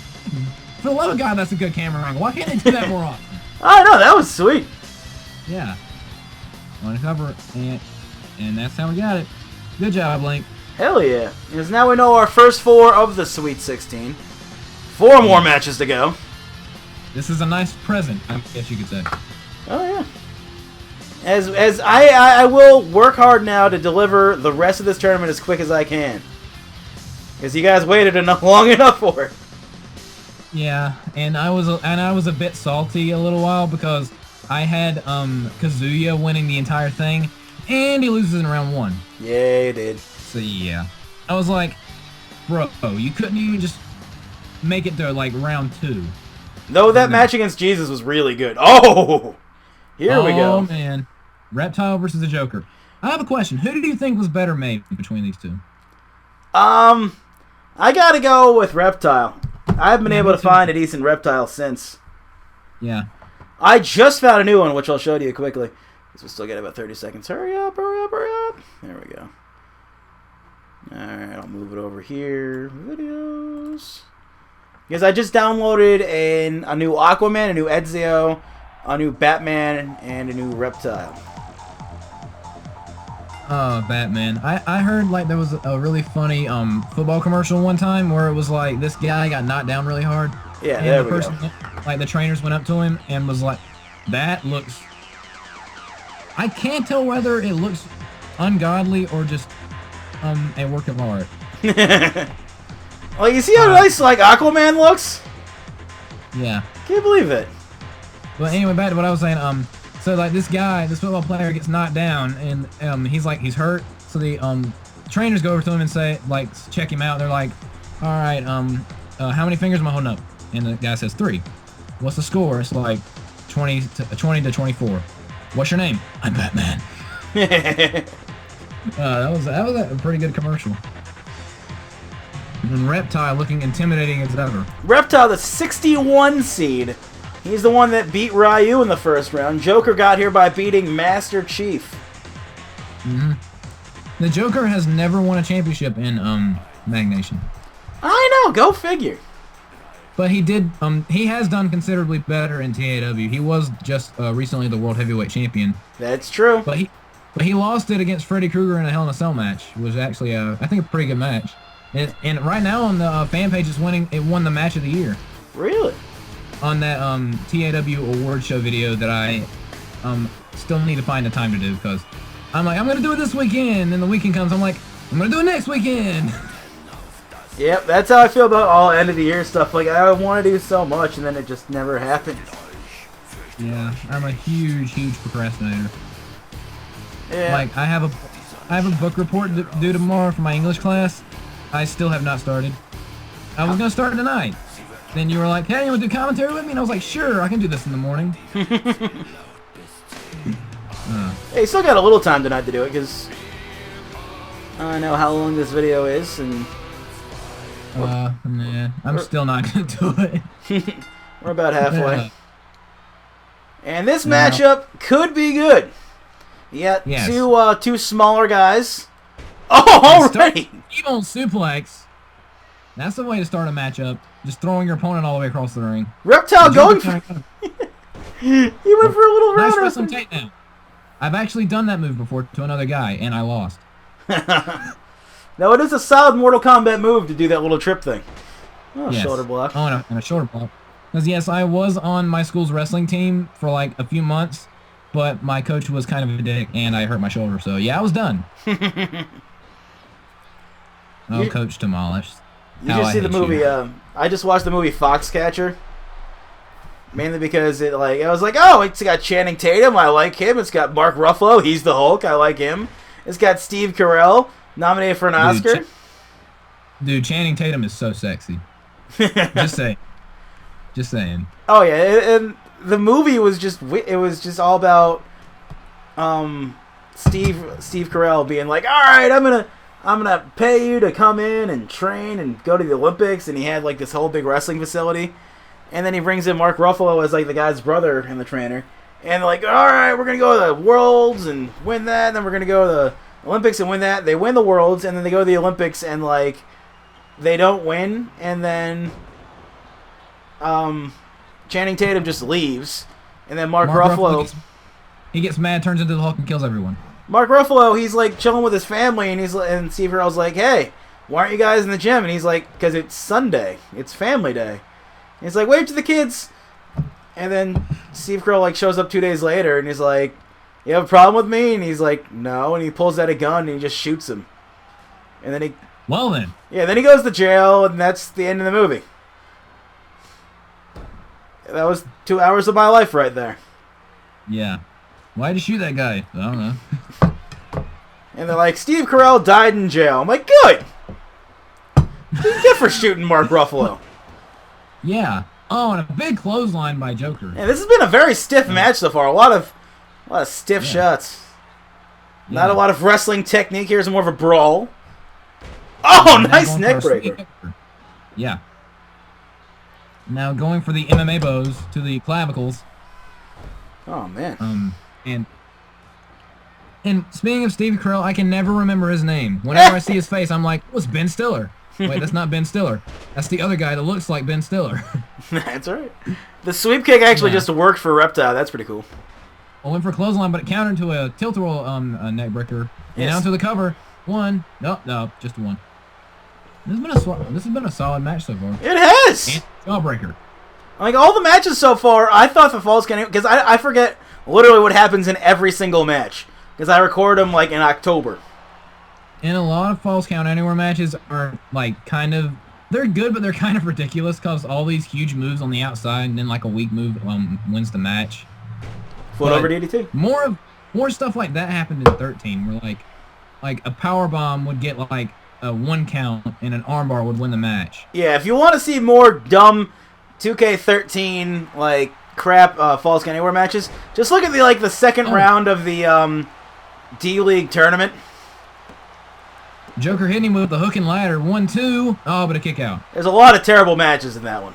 For the love of God, that's a good camera angle. Why can't they do that more often? Oh no, that was sweet. Yeah. On the cover, and that's how we got it. Good job, Link. Hell yeah. Because now we know our first 4 of the Sweet 16. 4 more matches to go. This is a nice present, I guess you could say. Oh yeah. As I will work hard now to deliver the rest of this tournament as quick as I can. Because you guys waited long enough for it. Yeah, and I was a bit salty a little while because I had Kazuya winning the entire thing, and he loses in round 1. Yeah, he did. So yeah, I was like, bro, you couldn't even just make it to like round 2. Though that match against Jesus was really good. Oh, here we go. Oh man, Reptile versus the Joker. I have a question. Who do you think was better made between these two? I gotta go with Reptile. I haven't been able to find a decent Reptile since. Yeah. I just found a new one, which I'll show to you quickly. Because we still got about 30 seconds. Hurry up, hurry up, hurry up. There we go. Alright, I'll move it over here. Videos. Because I just downloaded a new Aquaman, a new Ezio, a new Batman, and a new Reptile. Oh, Batman. I heard like there was a really funny football commercial one time where it was like this guy got knocked down really hard. Yeah, and there the we person, go. Like the trainers went up to him and was like, that looks... I can't tell whether it looks ungodly or just a work of art. Like, you see how nice like Aquaman looks? Yeah. Can't believe it. But anyway, back to what I was saying. So like this football player gets knocked down and he's hurt. So the trainers go over to him and say, like, check him out. They're like, all right, how many fingers am I holding up? And the guy says 3. What's the score? It's like 20 to 24. What's your name? I'm Batman. That was a pretty good commercial. And Reptile looking intimidating as ever. Reptile, the 61 seed. He's the one that beat Ryu in the first round. Joker got here by beating Master Chief. Mm-hmm. The Joker has never won a championship in M4GNation. I know, go figure. But he did. He has done considerably better in TAW. He was just recently the World Heavyweight Champion. That's true. But he lost it against Freddy Krueger in a Hell in a Cell match. It was actually I think a pretty good match. And right now on the fan page, it won the match of the year. Really? On that TAW award show video that I still need to find the time to do because I'm like, I'm gonna do it this weekend. And the weekend comes, I'm like, I'm gonna do it next weekend. Yep, that's how I feel about all end of the year stuff. Like, I want to do so much, and then it just never happens. Yeah, I'm a huge procrastinator. Yeah. Like, I have a book report due tomorrow for my English class. I still have not started. I was gonna start tonight. Then you were like, hey, you wanna do commentary with me? And I was like, sure, I can do this in the morning. Hey, you still got a little time tonight to do it, because I know how long this video is, and... nah, I'm still not gonna do it. We're about halfway. And this matchup could be good. You got two smaller guys. Oh, already! Evil suplex. That's the way to start a matchup. Just throwing your opponent all the way across the ring. Reptile going for... He went for a little round. Nice wrestling takedown. I've actually done that move before to another guy, and I lost. Now, it is a solid Mortal Kombat move to do that little trip thing. Oh, yes. Shoulder block. Oh, and a shoulder block. Because, yes, I was on my school's wrestling team for, like, a few months, but my coach was kind of a dick, and I hurt my shoulder. So, yeah, I was done. Coach demolished. You should see the movie. I just watched the movie Foxcatcher. Mainly because I was like, oh, it's got Channing Tatum. I like him. It's got Mark Ruffalo. He's the Hulk. I like him. It's got Steve Carell, nominated for an Oscar. Dude, Channing Tatum is so sexy. Just saying. Just saying. Oh yeah, and the movie was just all about Steve Carell being like, all right, I'm I'm going to pay you to come in and train and go to the Olympics. And he had, like, this whole big wrestling facility. And then he brings in Mark Ruffalo as, like, the guy's brother and the trainer. And they're like, all right, we're going to go to the Worlds and win that. And then we're going to go to the Olympics and win that. They win the Worlds, and then they go to the Olympics, and, like, they don't win. And then Channing Tatum just leaves. And then Mark Ruffalo he gets mad, turns into the Hulk, and kills everyone. Mark Ruffalo, he's, like, chilling with his family, and Steve Carell's like, hey, why aren't you guys in the gym? And he's like, because it's Sunday. It's family day. And he's like, wait to the kids. And then Steve Carell, like, shows up 2 days later, and he's like, you have a problem with me? And he's like, no. And he pulls out a gun, and he just shoots him. And then he... Well, then. Yeah, then he goes to jail, and that's the end of the movie. That was 2 hours of my life right there. Yeah. Why'd you shoot that guy? I don't know. And they're like, Steve Carell died in jail. I'm like, good! What do you get for shooting Mark Ruffalo? Yeah. Oh, and a big clothesline by Joker. Yeah, this has been a very stiff match so far. A lot of stiff shots. Yeah. Not a lot of wrestling technique. Here's more of a brawl. Oh, nice neck breaker. Yeah. Now going for the MMA bows to the clavicles. Oh, man. And speaking of Steve Carell, I can never remember his name. Whenever I see his face, I'm like, what's Ben Stiller? Wait, that's not Ben Stiller. That's the other guy that looks like Ben Stiller. That's right. The sweep kick actually just worked for Reptile. That's pretty cool. I went for a clothesline, but it countered to a tilt-a-roll neck breaker. And down to the cover. One. No, just one. This has been a solid match so far. It has! And jawbreaker. Like, all the matches so far, I thought the Falls Count... Because I forget literally what happens in every single match. Because I record them, like, in October. And a lot of Falls Count Anywhere matches are, like, kind of... They're good, but they're kind of ridiculous because all these huge moves on the outside and then, like, a weak move wins the match. Foot over DDT. More stuff like that happened in 13, where, like a power bomb would get, like, a 1 count and an armbar would win the match. Yeah, if you want to see more dumb 2K13, like, crap Falls Count Anywhere matches, just look at the second round of the D-League tournament. Joker hitting him with the hook and ladder. 1-2. Oh, but a kick out. There's a lot of terrible matches in that one.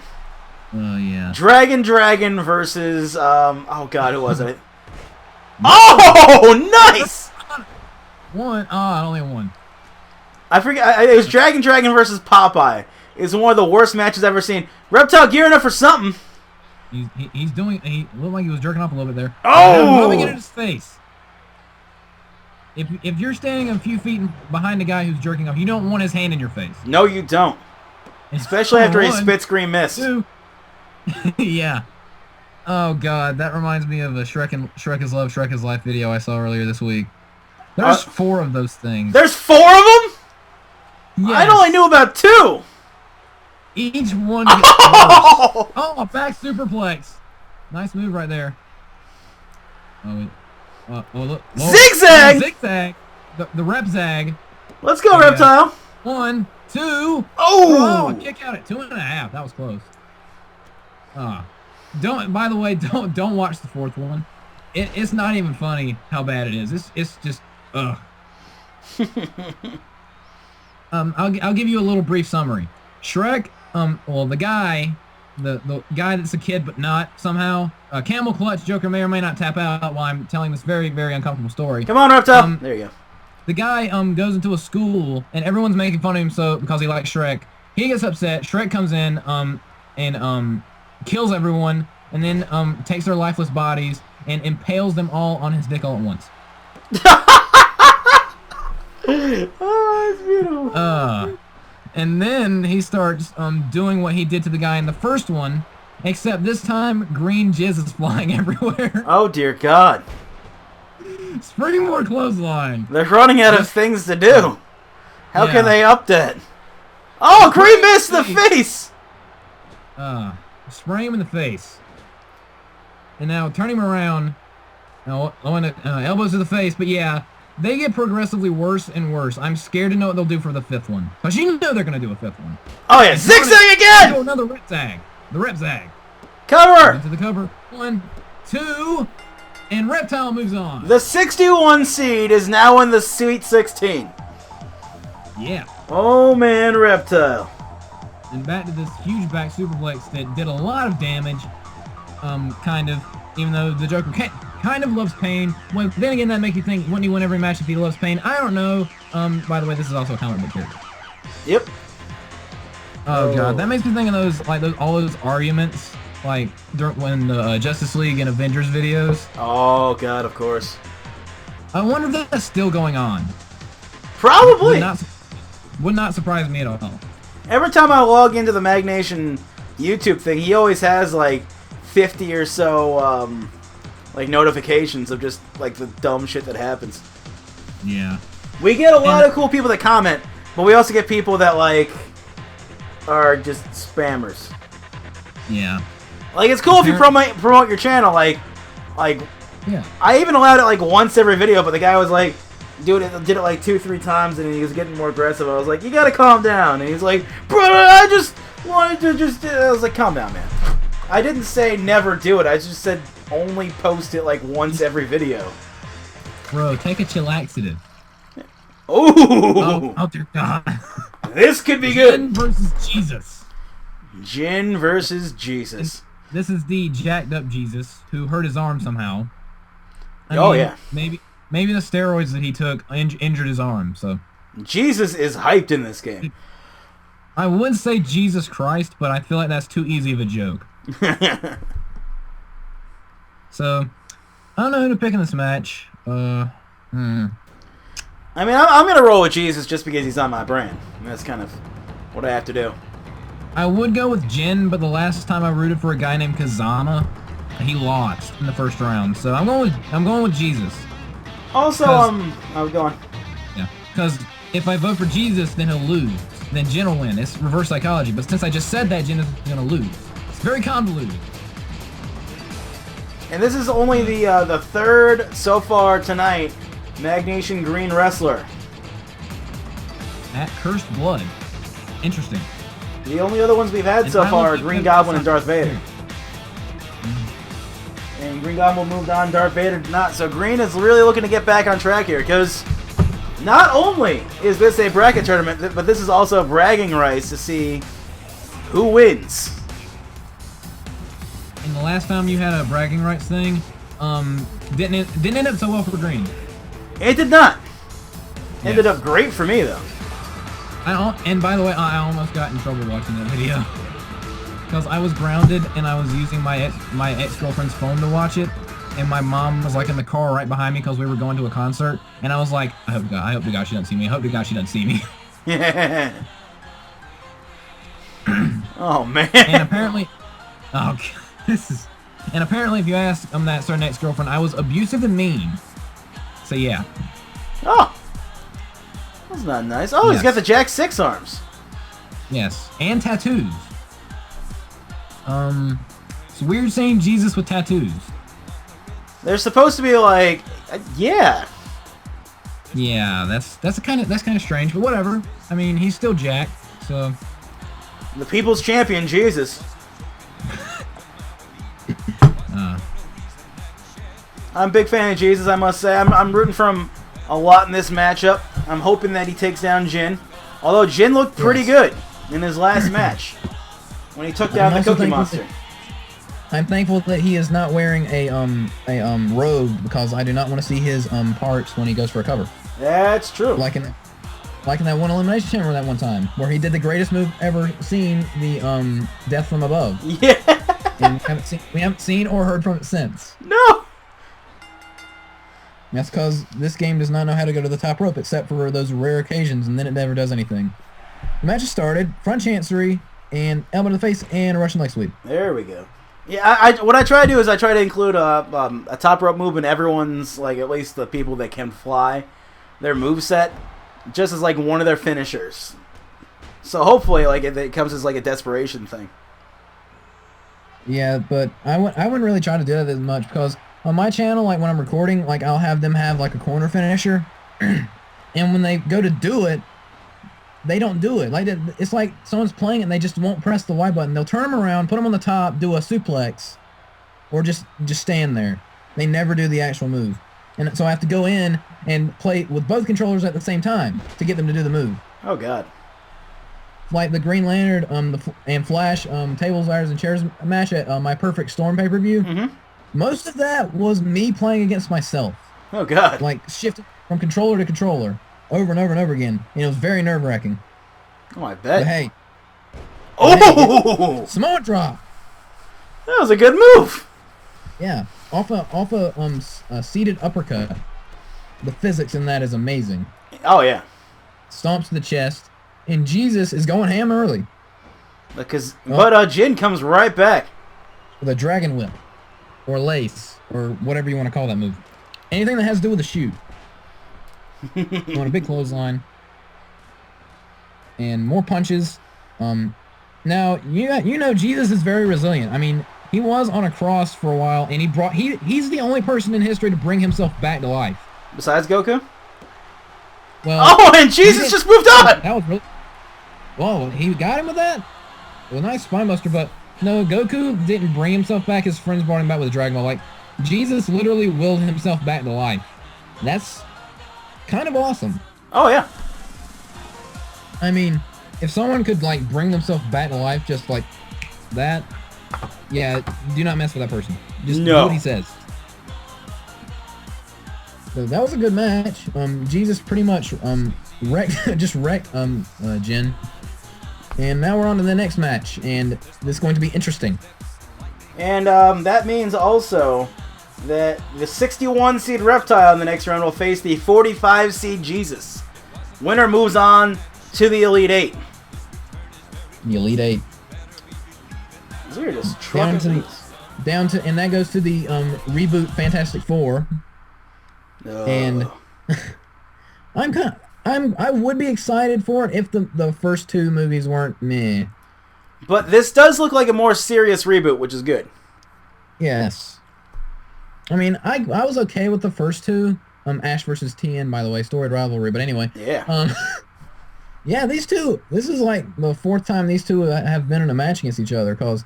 Oh, yeah. Dragon versus, oh, God, who was it? Oh, nice! One. Oh, I only won. I forget. It was Dragon versus Popeye. It's one of the worst matches I've ever seen. Reptile gearing up for something. He's doing... He looked like he was jerking off a little bit there. Oh! Rubbing it in his face. If you're standing a few feet behind a guy who's jerking off, you don't want his hand in your face. No, you don't. Especially after he spit screen miss. Yeah. Oh, God. That reminds me of a Shrek is Love, Shrek is Life video I saw earlier this week. There's 4 of those things. There's 4 of them? Yes. I only knew about 2. Each one gets worse. Oh, a back superplex. Nice move right there. Oh, look. Whoa. Zigzag! Zigzag. The rep zag. Let's go, Reptile. 1, 2. Oh! A kick out at 2.5. That was close. By the way, don't watch the 4th one. It's not even funny how bad it is. It's just ugh. I'll give you a little brief summary. Shrek, well, the guy that's a kid but not somehow, camel clutch. Joker may or may not tap out while I'm telling this very, very uncomfortable story. Come on, Reptile. There you go. The guy goes into a school and everyone's making fun of him because he likes Shrek. He gets upset. Shrek comes in and kills everyone and then takes their lifeless bodies and impales them all on his dick all at once. Oh, it's beautiful. And then he starts doing what he did to the guy in the first one, except this time green jizz is flying everywhere. Oh, dear God. Springboard clothesline. They're running out of things to do. How can they up that? Oh, green missed the face! Spray him in the face. And now turn him around. Now, elbows to the face, but yeah. They get progressively worse and worse. I'm scared to know what they'll do for the 5th one. Because you know they're going to do a 5th one. Oh, yeah. Zigzag again! Do another rep zag. The rep zag. Cover! Into the cover. 1, 2, and Reptile moves on. The 61 seed is now in the Sweet 16. Yeah. Oh man, Reptile. And back to this huge back superplex that did a lot of damage. Kind of. Even though the Joker kind of loves pain. Well, then again, that makes you think, wouldn't he win every match if he loves pain? I don't know. By the way, this is also a comic book character. Yep. Oh god, that makes me think of all those arguments, like when the Justice League and Avengers videos. Oh god, of course. I wonder if that's still going on. Probably. Would not surprise me at all. Every time I log into the MagNation YouTube thing, he always has like 50 or so like notifications of just like the dumb shit that happens. Yeah. We get a lot of cool people that comment, but we also get people that like are just spammers. Yeah. Like it's cool if you promote your channel, like yeah. I even allowed it like once every video, but the guy was like, did it like 2-3 times, and he was getting more aggressive. I was like, you gotta calm down, and he's like, bro, I just wanted to just. I was like, calm down, man. I didn't say never do it. I just said only post it like once every video. Bro, take a chillaxative. Ooh. Oh dear God. This could be good. Jin versus Jesus. Jin versus Jesus. And this is the jacked up Jesus who hurt his arm somehow. I mean, yeah. Maybe the steroids that he took injured his arm. So Jesus is hyped in this game. I would say Jesus Christ, but I feel like that's too easy of a joke. So I don't know who to pick in this match. I mean, I'm gonna roll with Jesus just because he's on my brand. And that's kind of what I have to do. I would go with Jin, but the last time I rooted for a guy named KAZAMA, he lost in the first round. So I'm going with Jesus. Also, I'm going. Yeah, because if I vote for Jesus, then he'll lose. Then Jin will win. It's reverse psychology. But since I just said that, Jin is gonna lose. It's very convoluted. And this is only the third so far tonight. MagNation Green Wrestler. At Cursed Blood. Interesting. The only other ones we've had so far are Green Goblin and Darth Vader. And Green Goblin moved on, Darth Vader did not. So Green is really looking to get back on track here, because not only is this a bracket tournament, but this is also bragging rights to see who wins. And the last time you had a bragging rights thing, didn't end up so well for Green. It did not. Ended up great for me, though. And by the way, I almost got in trouble watching that video. Because I was grounded and I was using my ex-girlfriend's phone to watch it. And my mom was like in the car right behind me because we were going to a concert. And I was like, I hope to God she doesn't see me. I hope to God she doesn't see me. Yeah. Oh, man. And apparently... Oh, this is... And apparently if you ask that certain ex-girlfriend, I was abusive and mean. So yeah. Oh. That's not nice. Oh, yes. He's got the Jack 6 arms. Yes. And tattoos. It's weird saying Jesus with tattoos. They're supposed to be like, yeah. Yeah, that's kind of strange, but whatever. I mean, he's still Jack, so. The people's champion, Jesus. I'm a big fan of Jesus, I must say. I'm rooting for him a lot in this matchup. I'm hoping that he takes down Jin. Although Jin looked pretty good in his last match when he took down the Cookie Monster. I'm thankful that he is not wearing a robe, because I do not want to see his parts when he goes for a cover. That's true. Like in that one elimination chamber that one time, where he did the greatest move ever seen, the Death from Above. Yeah. And we haven't seen or heard from it since. No. That's because this game does not know how to go to the top rope, except for those rare occasions, and then it never does anything. The match has started. Front chancery, and elbow to the face, and a Russian leg sweep. There we go. Yeah, what I try to do is I try to include a top rope move in everyone's, like, at least the people that can fly, their moveset, just as like one of their finishers. So hopefully, like, it comes as like a desperation thing. Yeah, but I wouldn't really try to do that as much, because on my channel, like when I'm recording, like I'll have them have like a corner finisher, and when they go to do it, they don't do it. Like it's like someone's playing it and they just won't press the Y button. They'll turn them around, put them on the top, do a suplex, or just stand there. They never do the actual move, and so I have to go in and play with both controllers at the same time to get them to do the move. Oh God. Like the Green Lantern, and Flash, tables, ladders, and chairs match at My Perfect Storm pay-per-view. Mm-hmm. Most of that was me playing against myself. Oh God. Like shifting from controller to controller over and over and over again. And it was very nerve-wracking. Oh, I bet. But hey. Oh! Samoa drop. That was a good move. Yeah, off a seated uppercut. The physics in that is amazing. Oh yeah. Stomps to the chest, and Jesus is going ham early. But Jin comes right back With a dragon whip, or lace, or whatever you want to call that move. Anything that has to do with a shoot. On a big clothesline. And more punches. Now you know Jesus is very resilient. I mean, he was on a cross for a while, and he's the only person in history to bring himself back to life. Besides Goku? Well, oh, and Jesus just moved on! That was really... Whoa, he got him with that? Well, nice spinebuster, but no, Goku didn't bring himself back. His friends brought him back with a Dragon Ball. Like, Jesus literally willed himself back to life. That's kind of awesome. Oh, yeah. I mean, if someone could, like, bring themselves back to life just like that, yeah, do not mess with that person. Just do what he says. So that was a good match. Jesus pretty much wrecked Jin. And now we're on to the next match, and this is going to be interesting. And that means also that the 61 seed Reptile in the next round will face the 45 seed Jesus. Winner moves on to the Elite Eight. The Elite Eight. We're just trucking down to, and that goes to the reboot Fantastic Four. And I would be excited for it if the first two movies weren't meh. But this does look like a more serious reboot, which is good. Yes. I mean, I was okay with the first two. Ash versus Tien, by the way, storied rivalry. But anyway. Yeah. Yeah, these two. This is like the fourth time these two have been in a match against each other, because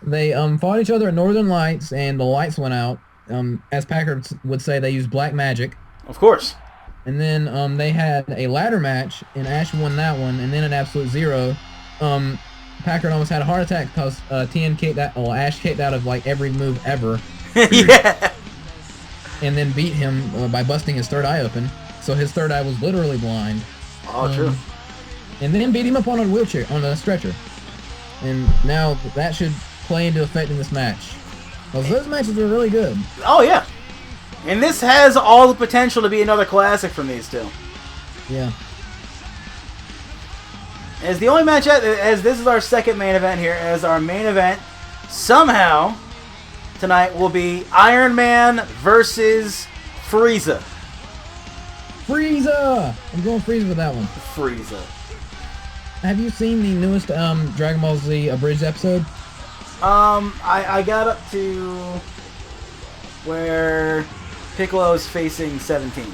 they fought each other at Northern Lights, and the lights went out. As Packard would say, they used black magic. Of course. And then they had a ladder match, and Ash won that one. And then at Absolute Zero, Packard almost had a heart attack because Ash kicked out of like every move ever. Yeah. And then beat him by busting his third eye open. So his third eye was literally blind. Oh, true. And then beat him up on a wheelchair, on a stretcher. And now that should play into effect in this match. Because those matches are really good. Oh, yeah. And this has all the potential to be another classic from these two. Yeah. As the only match, as this is our second main event here, as our main event, somehow, tonight will be Iron Man versus Frieza. Frieza! I'm going Frieza with that one. Frieza. Have you seen the newest Dragon Ball Z abridged episode? I got up to where Piccolo's facing 17.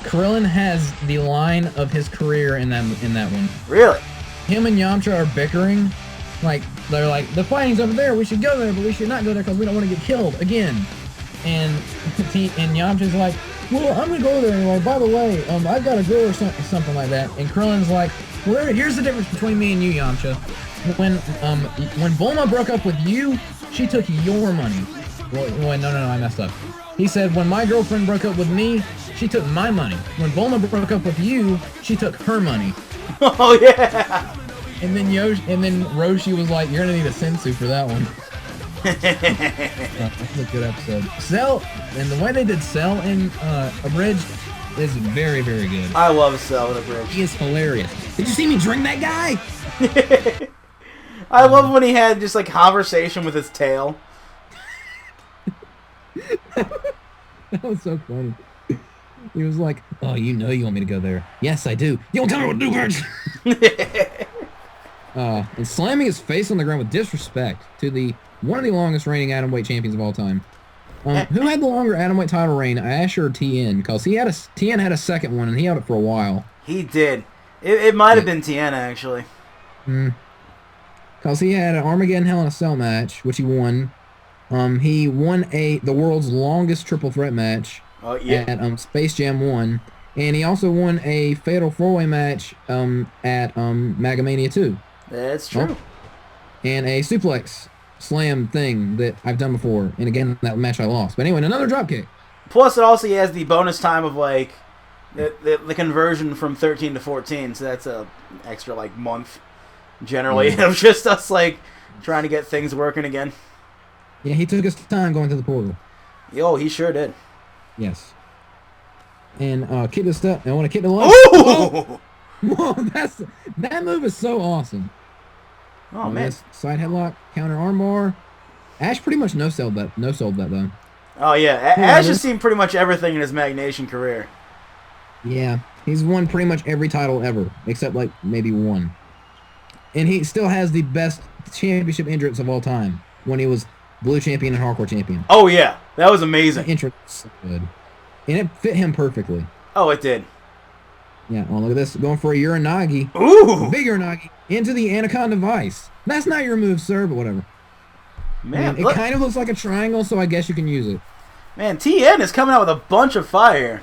Krillin has the line of his career in that one. Really? Him and Yamcha are bickering. Like, they're like, the fighting's over there, we should go there, but we should not go there because we don't want to get killed again. And Yamcha's like, well, I'm going to go there anyway. By the way, I've got to go or something like that. And Krillin's like, well, here's the difference between me and you, Yamcha. When Bulma broke up with you, she took your money. Well, no, I messed up. He said, when my girlfriend broke up with me, she took my money. When Bulma broke up with you, she took her money. Oh, yeah! And then Roshi was like, you're going to need a sensu for that one. That's a good episode. Cell, and the way they did Cell in Abridged is very, very good. I love Cell in Abridged. He is hilarious. Did you see me drink that guy? I love when he had just like conversation with his tail. That was so funny. He was like, oh, you know you want me to go there. Yes, I do. You don't tell me what to do, bitch! And slamming his face on the ground with disrespect to one of the longest reigning atomweight champions of all time. Who had the longer atomweight title reign, Ash or Tien? Because Tien had a second one, and he held it for a while. He did. It might have been Tien, actually. Because he had an Armageddon Hell in a Cell match, which he won. He won the world's longest triple threat match at Space Jam 1. And he also won a fatal 4-way match at Magamania 2. That's true. Oh. And a suplex slam thing that I've done before. And again, that match I lost. But anyway, another dropkick. Plus, it also has the bonus time of, like, the conversion from 13 to 14. So that's a extra, like, month, generally, of just us, like, trying to get things working again. Yeah, he took his time going to the portal. Yo, he sure did. Yes. And kick the step. I want to kick the leg. Ooh! Whoa, that move is so awesome. Oh, man. Side headlock, counter armbar. Ash pretty much no-sold that though. Oh, yeah. Ash has seen pretty much everything in his MAGNation career. Yeah. He's won pretty much every title ever, except, like, maybe one. And he still has the best championship entrance of all time when he was Blue Champion and Hardcore Champion. Oh, yeah. That was amazing. The entrance was so good. And it fit him perfectly. Oh, it did. Yeah, oh, look at this. Going for a Uranagi. Ooh! Big Uranagi. Into the Anaconda Vice. That's not your move, sir, but whatever. Man, it kind of looks like a triangle, so I guess you can use it. Man, Tien is coming out with a bunch of fire.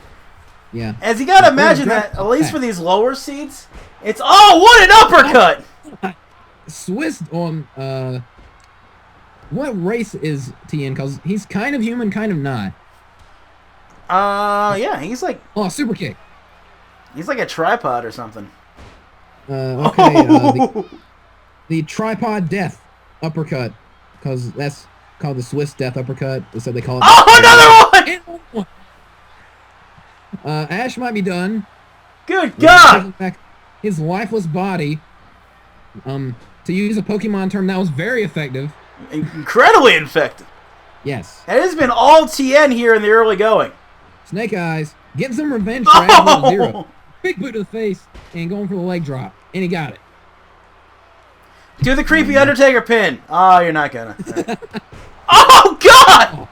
Yeah. As you gotta imagine that, at least for these lower seats, it's... Oh, what an uppercut! Swiss on... What race is Tien? Because he's kind of human, kind of not. Yeah, he's like... Oh, super kick. He's like a tripod or something. Okay, the tripod death uppercut. Because that's called the Swiss death uppercut. So they call it... Oh, another one! Ash might be done. Good God! Back his lifeless body. To use a Pokemon term, that was very effective. Incredibly effective. Yes. It has been all Tien here in the early going. Snake Eyes getting some revenge for Ash Zero. Big boot to the face and going for the leg drop. And he got it. Do the creepy Undertaker pin. Oh, you're not gonna. Oh, God! Oh.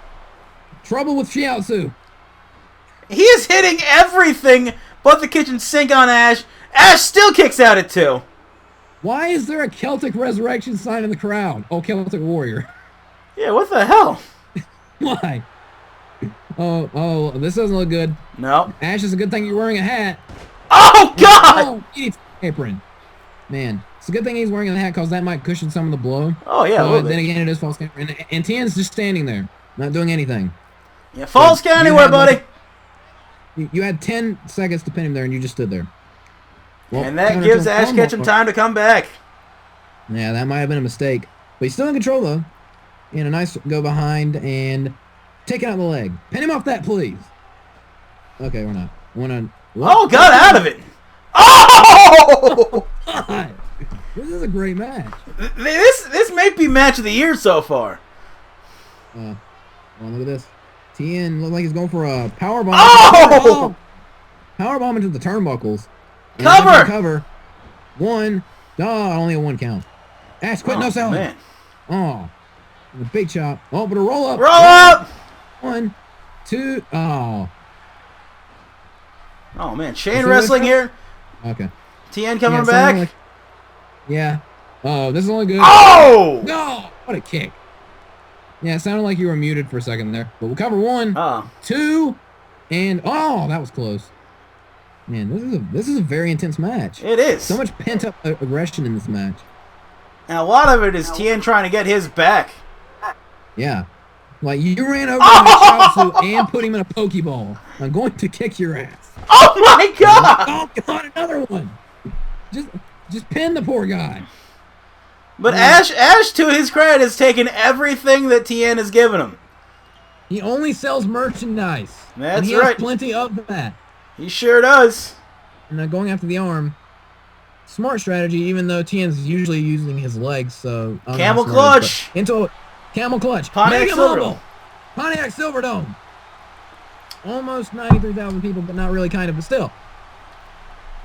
Trouble with Shiatsu. He is hitting everything but the kitchen sink on Ash. Ash still kicks out at 2. Why is there a Celtic resurrection sign in the crowd? Oh, Celtic Warrior. Yeah, what the hell? Why? Oh, this doesn't look good. No. Ash, it's a good thing you're wearing a hat. Oh, God! Oh, he needs an apron. Man, it's a good thing he's wearing a hat because that might cushion some of the blow. Oh, yeah. But then again, it is false count. And Tien's just standing there, not doing anything. Yeah, false count anywhere, buddy. You had 10 seconds to pin him there, and you just stood there. Well, and that gives Ash Ketchum time to come back. Yeah, that might have been a mistake. But he's still in control, though. And a nice go behind and taking out the leg. Pin him off that, please. Okay, we're not. Oh, got out of it. Oh! God. This is a great match. This may be match of the year so far. Well, look at this. Tien looked like he's going for a power bomb. Oh! Power bomb into the turnbuckles. Cover! Cover. One. Only a 1 count. Ash, quit no selling. Man. Oh. The big chop. Oh, but a roll up. Roll up! 1, 2. Oh. Oh, man. Chain wrestling here. Okay. Tien coming back. Like, yeah. Oh, this is only good. Oh! No! What a kick. Yeah, it sounded like you were muted for a second there. But we'll cover 1, 2, and... Oh, that was close. Man, this is a very intense match. It is. So much pent-up aggression in this match. And a lot of it is Tien trying to get his back. Yeah. Like, you ran over Shiatsu and put him in a Pokeball. I'm going to kick your ass. Oh, my God! Oh, God, another one. Just pin the poor guy. But Ash, to his credit, has taken everything that Tien has given him. He only sells merchandise. That's and he right. has plenty of that. He sure does. And going after the arm. Smart strategy, even though Tien's usually using his legs, so... Camel clutch! Into camel clutch. Pontiac Silverdome. Pontiac Silverdome. Almost 93,000 people, but not really, kind of, but still.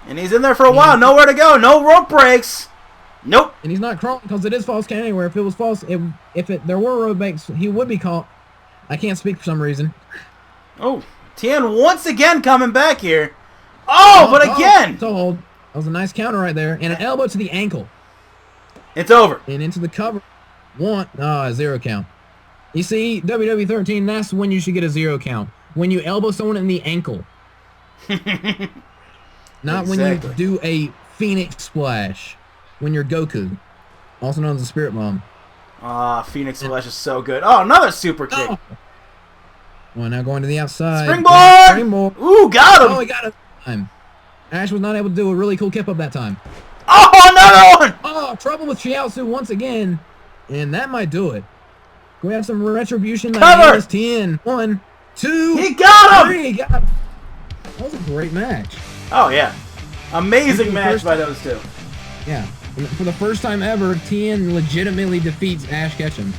And he's in there for a while. Nowhere to go. No rope breaks. Nope. And he's not crawling because it is false count anywhere. If it was false, there were rope breaks, he would be caught. I can't speak for some reason. Oh, Tien once again coming back here. Oh, but again. So hold. That was a nice counter right there. And an elbow to the ankle. It's over. And into the cover. 0 count. You see, WWE 13, that's when you should get a 0 count. When you elbow someone in the ankle. Not when you do a Phoenix Splash. When you're Goku, also known as the Spirit Bomb. Phoenix Splash is so good. Oh, another super kick. Oh. Well, now going to the outside. Springboard! Ooh, got him! Oh, he got him. Time. Ash was not able to do a really cool kip up that time. Oh, another one! Oh, trouble with Chiaotzu once again. And that might do it. We have some retribution. Cover! Tien. 1, 2, he got him! 3. He got him. That was a great match. Oh, yeah. Amazing match by those two. Yeah. And for the first time ever, Tien legitimately defeats Ash Ketchum.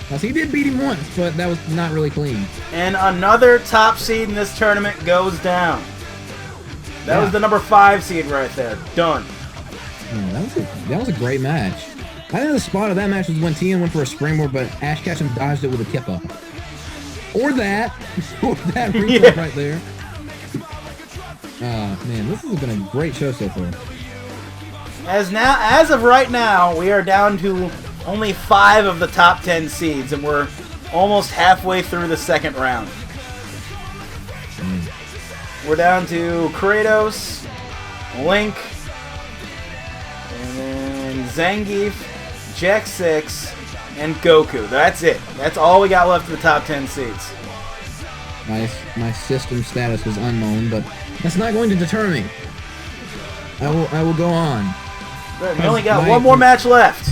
Now, so he did beat him once, but that was not really clean. And another top seed in this tournament goes down. That was the number 5 seed right there. Done. Yeah, that was a great match. I think the spot of that match was when Tien went for a springboard, but Ash Ketchum dodged it with a kip up. Or that. Or that replay right there. Man, this has been a great show so far. As of right now, we are down to only 5 of the top 10 seeds, and we're almost halfway through the second round. We're down to Kratos, Link, and then Zangief, Jack 6, and Goku. That's it. That's all we got left of the top 10 seeds. My system status was unknown, but that's not going to deter me. I will go on. We only got one more match left.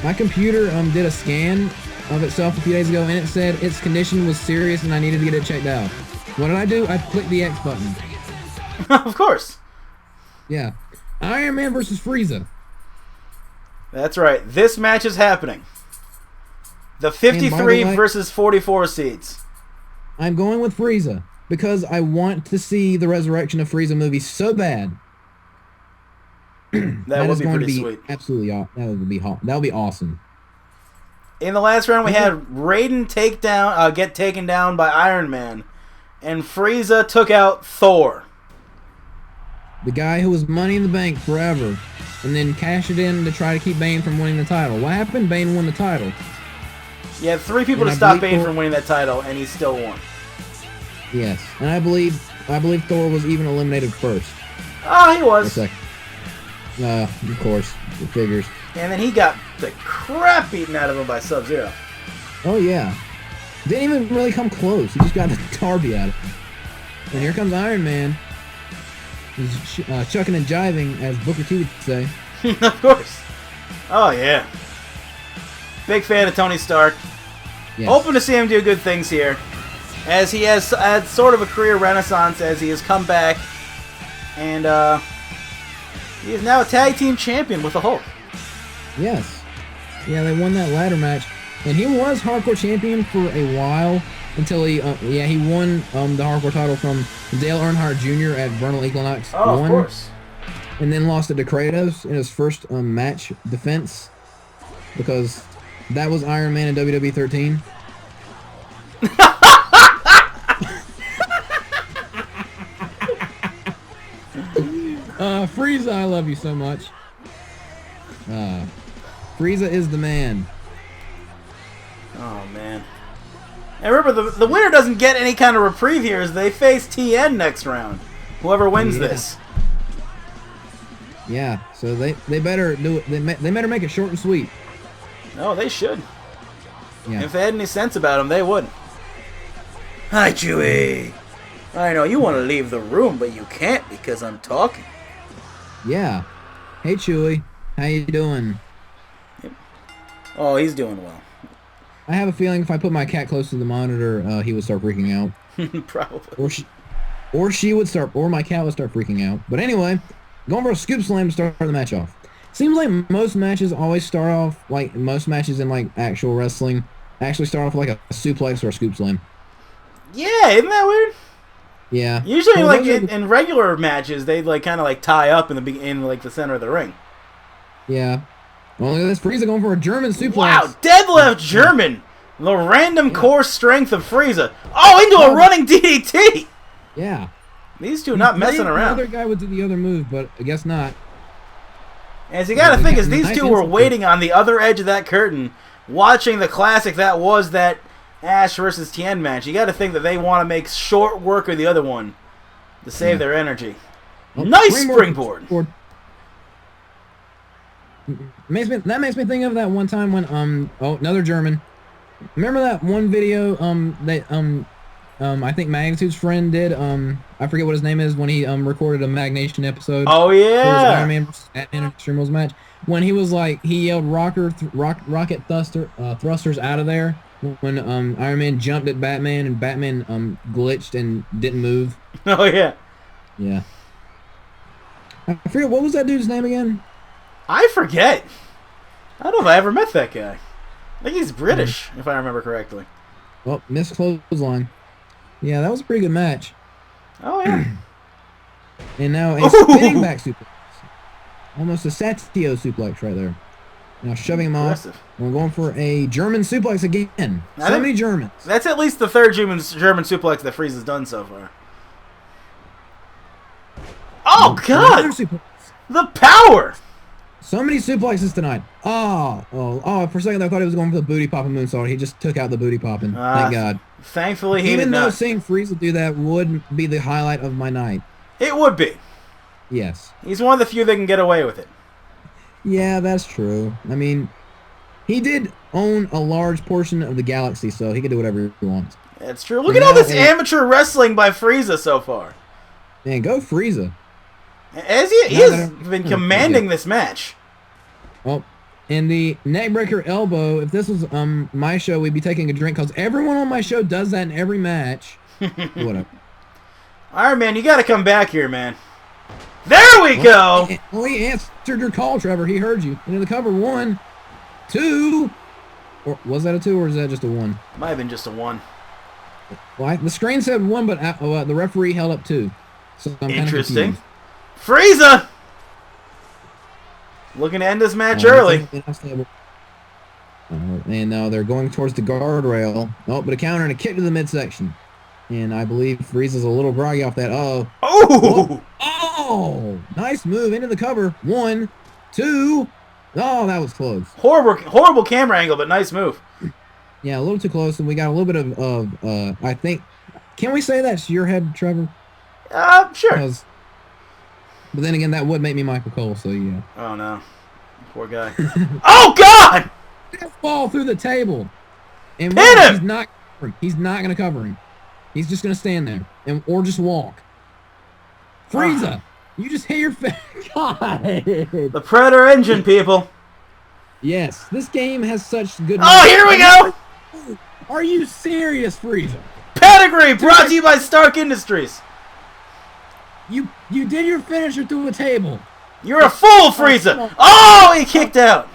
My computer did a scan of itself a few days ago, and it said its condition was serious and I needed to get it checked out. What did I do? I clicked the X button. Of course. Yeah. Ironman versus Frieza. That's right. This match is happening. The 53 versus 44 seeds. I'm going with Frieza because I want to see the Resurrection of Frieza movie so bad. that would be pretty sweet. Absolutely, that would be hot. That would be awesome. In the last round, we had Raiden get taken down by Iron Man, and Frieza took out Thor. The guy who was Money in the Bank forever, and then cashed it in to try to keep Bane from winning the title. What happened? Bane won the title. You had 3 people to stop Bane from winning that title, and he still won. Yes, and I believe Thor was even eliminated first. Oh, he was. Of course, it figures. And then he got the crap beaten out of him by Sub-Zero. Oh yeah, didn't even really come close. He just got the tar beat out of him. And here comes Iron Man. He's chucking and jiving, as Booker T would say. Of course. Oh yeah. Big fan of Tony Stark. Yes. Hoping to see him do good things here, as he has had sort of a career renaissance as he has come back, and he is now a tag team champion with the Hulk. Yes. Yeah, they won that ladder match, and he was hardcore champion for a while until he won the hardcore title from Dale Earnhardt Jr. at Vernal Equinox. Oh, of course. And then lost it to Kratos in his first match defense, because that was Iron Man in WWE 13. Frieza, I love you so much. Frieza is the man. Oh, man. And remember, the winner doesn't get any kind of reprieve here as they face Tien next round. Whoever wins this. Yeah, so they better do it. They better make it short and sweet. No, they should. Yeah. If they had any sense about them, they would. Hi, Chewie. I know you want to leave the room, but you can't because I'm talking. Yeah. Hey, Chewie. How you doing? Oh, he's doing well. I have a feeling if I put my cat close to the monitor, he would start freaking out. Probably. Or she would start, or my cat would start freaking out. But anyway, going for a scoop slam to start the match off. Seems like most matches always start off, like most matches in like actual wrestling, actually start off like a suplex or a scoop slam. Yeah, isn't that weird? Yeah. Usually, like in regular matches, they like kind of like tie up in like the center of the ring. Yeah. Well, look at this. Frieza going for a German suplex. Wow, deadlift German. The random core strength of Frieza. Oh, into a running DDT. Yeah. These two not messing around. The other guy would do the other move, but I guess not. As you got to think, is these two were waiting on the other edge of that curtain, watching the classic that was that Ash versus Tien match. You got to think that they want to make short work of the other one, to save their energy. Oh, Nice springboard. That makes me think of that one time when another German. Remember that one video that I think Magnitude's friend did I forget what his name is when he recorded a MagNation episode. Oh yeah. Iron Man vs. Batman Extreme Rules match when he was like he yelled rocket thrusters out of there when Iron Man jumped at Batman and Batman glitched and didn't move. Oh yeah. Yeah. I forget what was that dude's name again? I forget. I don't know if I ever met that guy. I think he's British, if I remember correctly. Well, missed clothesline. Yeah, that was a pretty good match. Oh, yeah. And now a spinning back suplex. Almost a Satio suplex right there. Now shoving him off. And we're going for a German suplex again. So many Germans. That's at least the third German suplex that Frieza's done so far. Oh, God! The power! So many suplexes tonight. Oh, for a second I thought he was going for the booty popping moonsault. He just took out the booty popping. Thank God. Thankfully he Even did though not. seeing Frieza do that would be the highlight of my night. It would be. Yes. He's one of the few that can get away with it. Yeah, that's true. I mean, he did own a large portion of the galaxy, so he can do whatever he wants. That's true. Look at all this amateur wrestling by Frieza so far. Man, go Frieza. He has been commanding this match. Well, in the neckbreaker elbow, if this was my show, we'd be taking a drink because everyone on my show does that in every match. Whatever. Iron Man, you got to come back here, man. There we go. Well, he answered your call, Trevor. He heard you. Into the cover. 1, 2. Or was that a 2 or is that just a 1? Might have been just a 1. Well, the screen said 1, but the referee held up 2. So I'm interesting. Frieza! Looking to end this match early. And now they're going towards the guardrail. Oh, but a counter and a kick to the midsection. And I believe Frieza's a little groggy off that. Oh! Nice move into the cover. 1, 2. Oh, that was close. Horrible camera angle, but nice move. Yeah, a little too close, and we got a little bit of I think. Can we say that's your head, Trevor? Sure. But then again, that would make me Michael Cole, so yeah. Oh, no. Poor guy. Oh, God! Fall through the table. And hit him! He's not going to cover him. He's just going to stand there or just walk. Frieza, you just hit your face. God. The Predator engine, people. Yes, this game has such good... Oh, here we go! Are you serious, Frieza? Pedigree brought to you by Stark Industries. You did your finisher through a table. You're a fool, Frieza. Oh, he kicked out.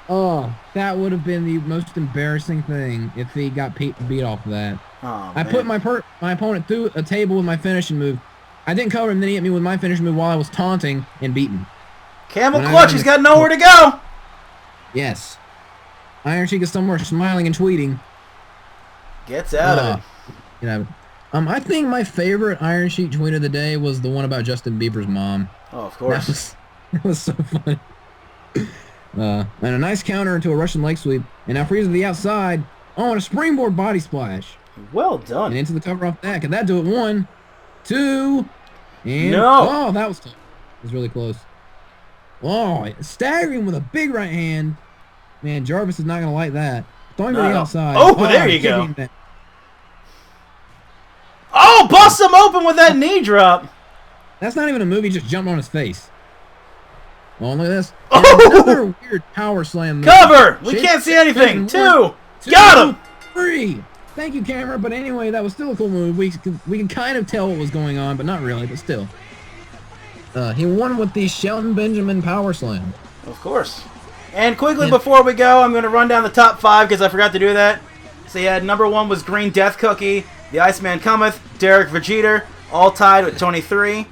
Oh, that would have been the most embarrassing thing if he got beat off of that. Oh, I put my opponent through a table with my finishing move. I didn't cover him, then he hit me with my finishing move while I was taunting and beaten. Camel clutch, he's got nowhere to go. Yes. Iron Sheik is somewhere smiling and tweeting. Gets out of it. You know, I think my favorite Iron Sheik tweet of the day was the one about Justin Bieber's mom. Oh, of course. That was so funny. And a nice counter into a Russian leg sweep. And now Frieza to the outside. Oh, and a springboard body splash. Well done. And into the cover off that. Can that do it? 1, 2, and... No. Oh, that was tough. It was really close. Oh, staggering with a big right hand. Man, Jarvis is not going to like that. Throwing to the outside. Oh, there you go. Oh, bust him open with that knee drop. That's not even a move. He just jumped on his face. Oh, look at this. Oh! Another weird power slam. Cover. We can't see anything. 2. Got him. 3. Thank you, camera. But anyway, that was still a cool move. We can kind of tell what was going on, but not really, but still. He won with the Shelton Benjamin power slam. Of course. And quickly before we go, I'm going to run down the top 5 because I forgot to do that. So you had number 1 was Green Death Cookie, The Iceman Cometh, Derek Vegeta, all tied with 23.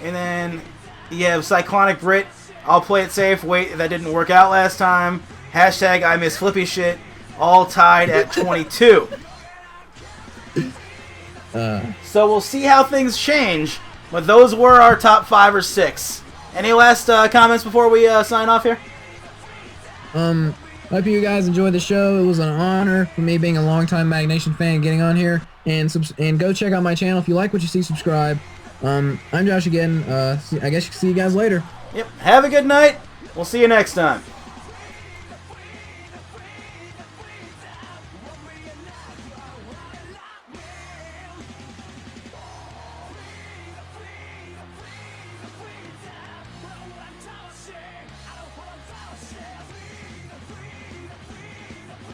And then you have Cyclonic Brit, I'll Play It Safe, wait, that didn't work out last time. Hashtag I Miss Flippy Shit, all tied at 22. So we'll see how things change, but those were our top 5 or 6. Any last comments before we sign off here? Hope you guys enjoyed the show. It was an honor for me being a longtime MagNation fan getting on here. And go check out my channel. If you like what you see, subscribe. I'm Josh again. I guess see you guys later. Yep. Have a good night. We'll see you next time.